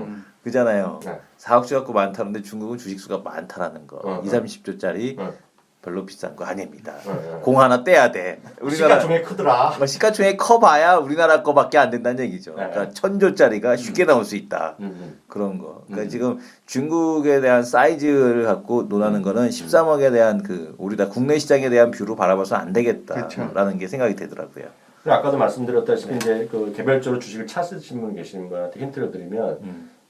그잖아요. 네. 4억 주 갖고 많다는데 중국은 주식수가 많다라는 거. 2, 30조짜리 별로 비싼 거 아닙니다. 공 하나 떼야 돼. 시가총액 크더라. 시가총액 커봐야 우리나라 거밖에 안 된다는 얘기죠. 그러니까 1000조짜리가 쉽게 나올 수 있다. 그런 거. 그러니까 지금 중국에 대한 사이즈를 갖고 논하는 거는 13억에 대한 그 우리나라 국내 시장에 대한 뷰로 바라봐서 안 되겠다라는 그렇죠. 게 생각이 되더라고요. 아까도 말씀드렸다시피 이제 그 개별적으로 주식을 찾으신 분 계시는 분한테 힌트를 드리면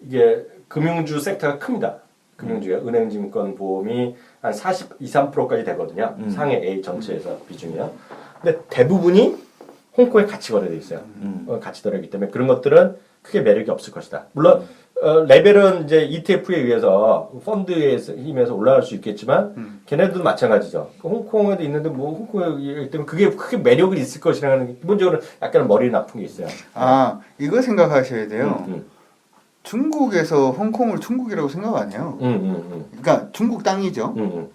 이게 금융주 섹터가 큽니다. 금융주가 은행, 증권, 보험이 한 42, 3%까지 되거든요. 상해 A 전체에서 비중이요. 근데 대부분이 홍콩에 같이 거래돼 있어요. 같이 거래되기 때문에 그런 것들은 크게 매력이 없을 것이다. 물론 레벨은 이제 ETF에 의해서 펀드에 힘에서 올라갈 수 있겠지만 걔네들도 마찬가지죠. 홍콩에도 있는데 뭐 홍콩에 때문에 그게 크게 매력이 있을 것이라는 기본적으로 약간 머리 나쁜 게 있어요. 아 이거 생각하셔야 돼요. 중국에서 홍콩을 중국이라고 생각 안 해요. 그러니까 중국 땅이죠.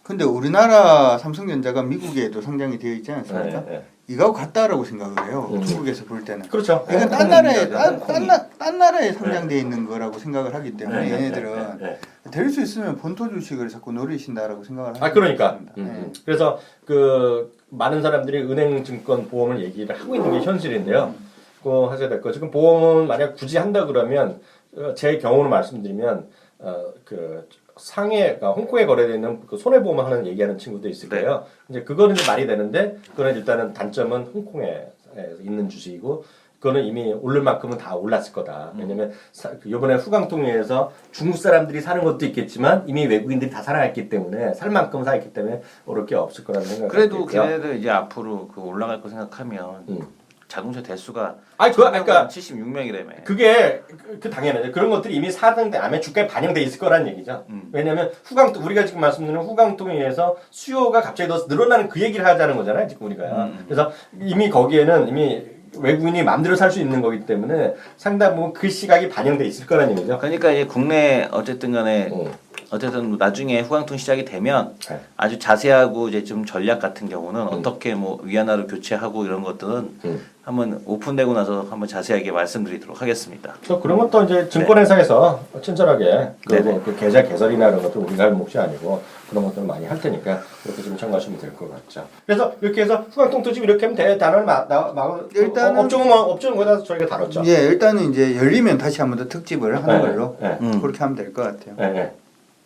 근데 우리나라 삼성전자가 미국에도 상장이 되어 있지 않습니까? 이거하고 같다라고 생각을 해요. 중국에서 볼 때는. 그렇죠. 이건 딴 나라에 딴 나라에 상장되어 있는 거라고 생각을 하기 때문에 얘네들은 될 수 있으면 본토 주식을 자꾸 노리신다라고 생각을 하는 그러니까. 네. 그래서 그 많은 사람들이 은행 증권 보험을 얘기를 하고 있는 게 현실인데요. 그거 하셔야 될 거. 지금 보험은 만약 굳이 한다 그러면 제 경우로 말씀드리면 그 그러니까 홍콩에 거래되는 그 손해보험 하는 얘기하는 친구도 있을 거예요. 이제 그거는 이제 말이 되는데 그거는 일단은 단점은 홍콩에 있는 주식이고 그거는 이미 오를 만큼은 다 올랐을 거다. 왜냐면 이번에 후광통에서 중국 사람들이 사는 것도 있겠지만 이미 외국인들이 다 살아있기 때문에 살 만큼 사있기 때문에 오를 게 없을 거라는 생각이 그래도 들고요. 걔네들 이제 앞으로 그 올라갈 거 생각하면 자동차 대수가 그러니까 76명이라며. 그게 당연하죠. 그런 것들이 이미 사는 다음에 주가에 반영돼 있을 거라는 얘기죠. 왜냐하면 후광통 우리가 지금 말씀드리는 후광통에 의해서 수요가 갑자기 더 늘어나는 그 얘기를 하자는 거잖아요. 지금 우리가. 그래서 이미 거기에는 이미 외국인이 마음대로 살 수 있는 거기 때문에 상당 부분 그 시각이 반영돼 있을 거라는 얘기죠. 그러니까 이제 국내 어쨌든 간에 어쨌든 나중에 후광통 시작이 되면 아주 자세하고 이제 좀 전략 같은 경우는 어떻게 뭐 위안화로 교체하고 이런 것들은 한번 오픈되고 나서 한번 자세하게 말씀드리도록 하겠습니다. 그래서 그런 것도 이제 증권회사에서 친절하게 그 계좌 개설이나 이런 것도 우리가 할 몫이 아니고 그런 것들을 많이 할 테니까 그렇게 좀 참고하시면 될 것 같죠. 그래서 이렇게 해서 후광통도 지금 이렇게 하면 단어를 일단은 업종은 거기다 저희가 다뤘죠. 예, 일단은 이제 열리면 다시 한번 더 특집을 하는 걸로 그렇게 하면 될 것 같아요. 네.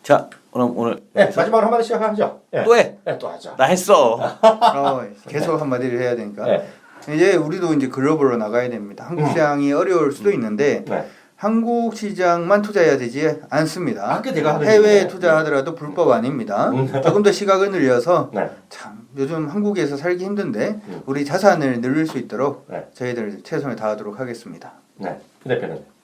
자, 그럼 오늘 마지막으로 한마디 시작하죠. 또 해. 또 하자. 나 했어. 계속 한마디를 해야 되니까. 네. 이제 우리도 이제 글로벌로 나가야 됩니다. 한국 시장이 어려울 수도 있는데 한국 시장만 투자해야 되지 않습니다. 해외에 투자하더라도 불법 아닙니다. 조금 더 시각을 늘려서 참 요즘 한국에서 살기 힘든데 우리 자산을 늘릴 수 있도록 저희들 최선을 다하도록 하겠습니다. 네, 그 대표는.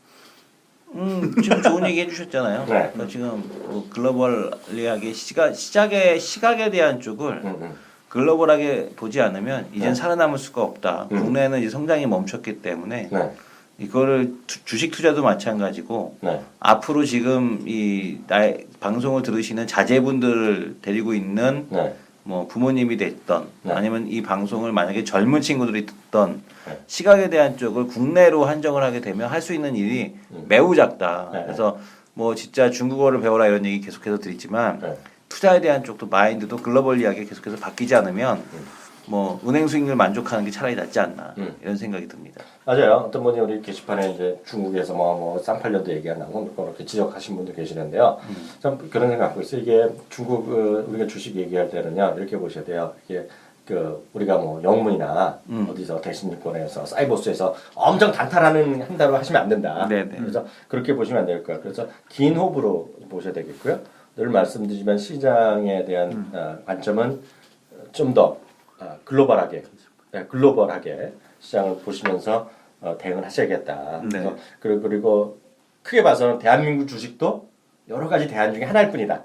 지금 좋은 얘기 해주셨잖아요. 그러니까 지금 뭐 글로벌리하게 시각에 대한 쪽을 글로벌하게 보지 않으면 이젠 살아남을 수가 없다. 국내는 이제 성장이 멈췄기 때문에 이거를 주식 투자도 마찬가지고 앞으로 지금 이 방송을 들으시는 자제분들을 데리고 있는 뭐 부모님이 됐던 아니면 이 방송을 만약에 젊은 친구들이 듣던 시각에 대한 쪽을 국내로 한정을 하게 되면 할 수 있는 일이 매우 작다. 그래서 뭐 진짜 중국어를 배워라 이런 얘기 계속해서 드리지만 투자에 대한 쪽도 마인드도 글로벌리하게 계속해서 바뀌지 않으면 뭐 은행 수익률 만족하는 게 차라리 낫지 않나 이런 생각이 듭니다. 맞아요. 어떤 분이 우리 게시판에 이제 중국에서 뭐 쌍팔년도 얘기한다고 그렇게 지적하신 분도 계시는데요. 참 그런 생각 갖고 있어요. 이게 중국 우리가 주식 얘기할 때는요 이렇게 보셔야 돼요. 이게 우리가 뭐 영문이나 어디서 대신증권에서 사이버스에서 엄청 한다고 하시면 안 된다. 그래서 그렇게 보시면 안 될 거예요. 그래서 긴 호흡으로 보셔야 되겠고요. 늘 말씀드리지만 시장에 대한 관점은 좀 더 글로벌하게 시장을 보시면서 대응을 하셔야겠다. 그래서 그리고 크게 봐서는 대한민국 주식도 여러 가지 대안 중에 하나일 뿐이다.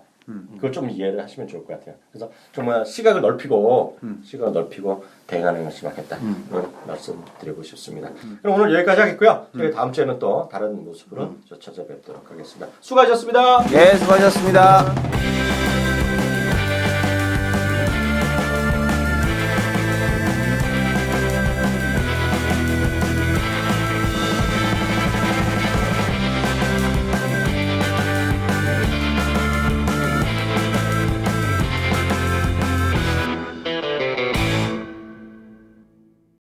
그걸 좀 이해를 하시면 좋을 것 같아요. 그래서 정말 시각을 넓히고 대응하는 것이 맞겠다. 이런 말씀드리고 싶습니다. 그럼 오늘 여기까지 하겠고요. 저희 다음 주에는 또 다른 모습으로 찾아뵙도록 하겠습니다. 수고하셨습니다. 예, 수고하셨습니다.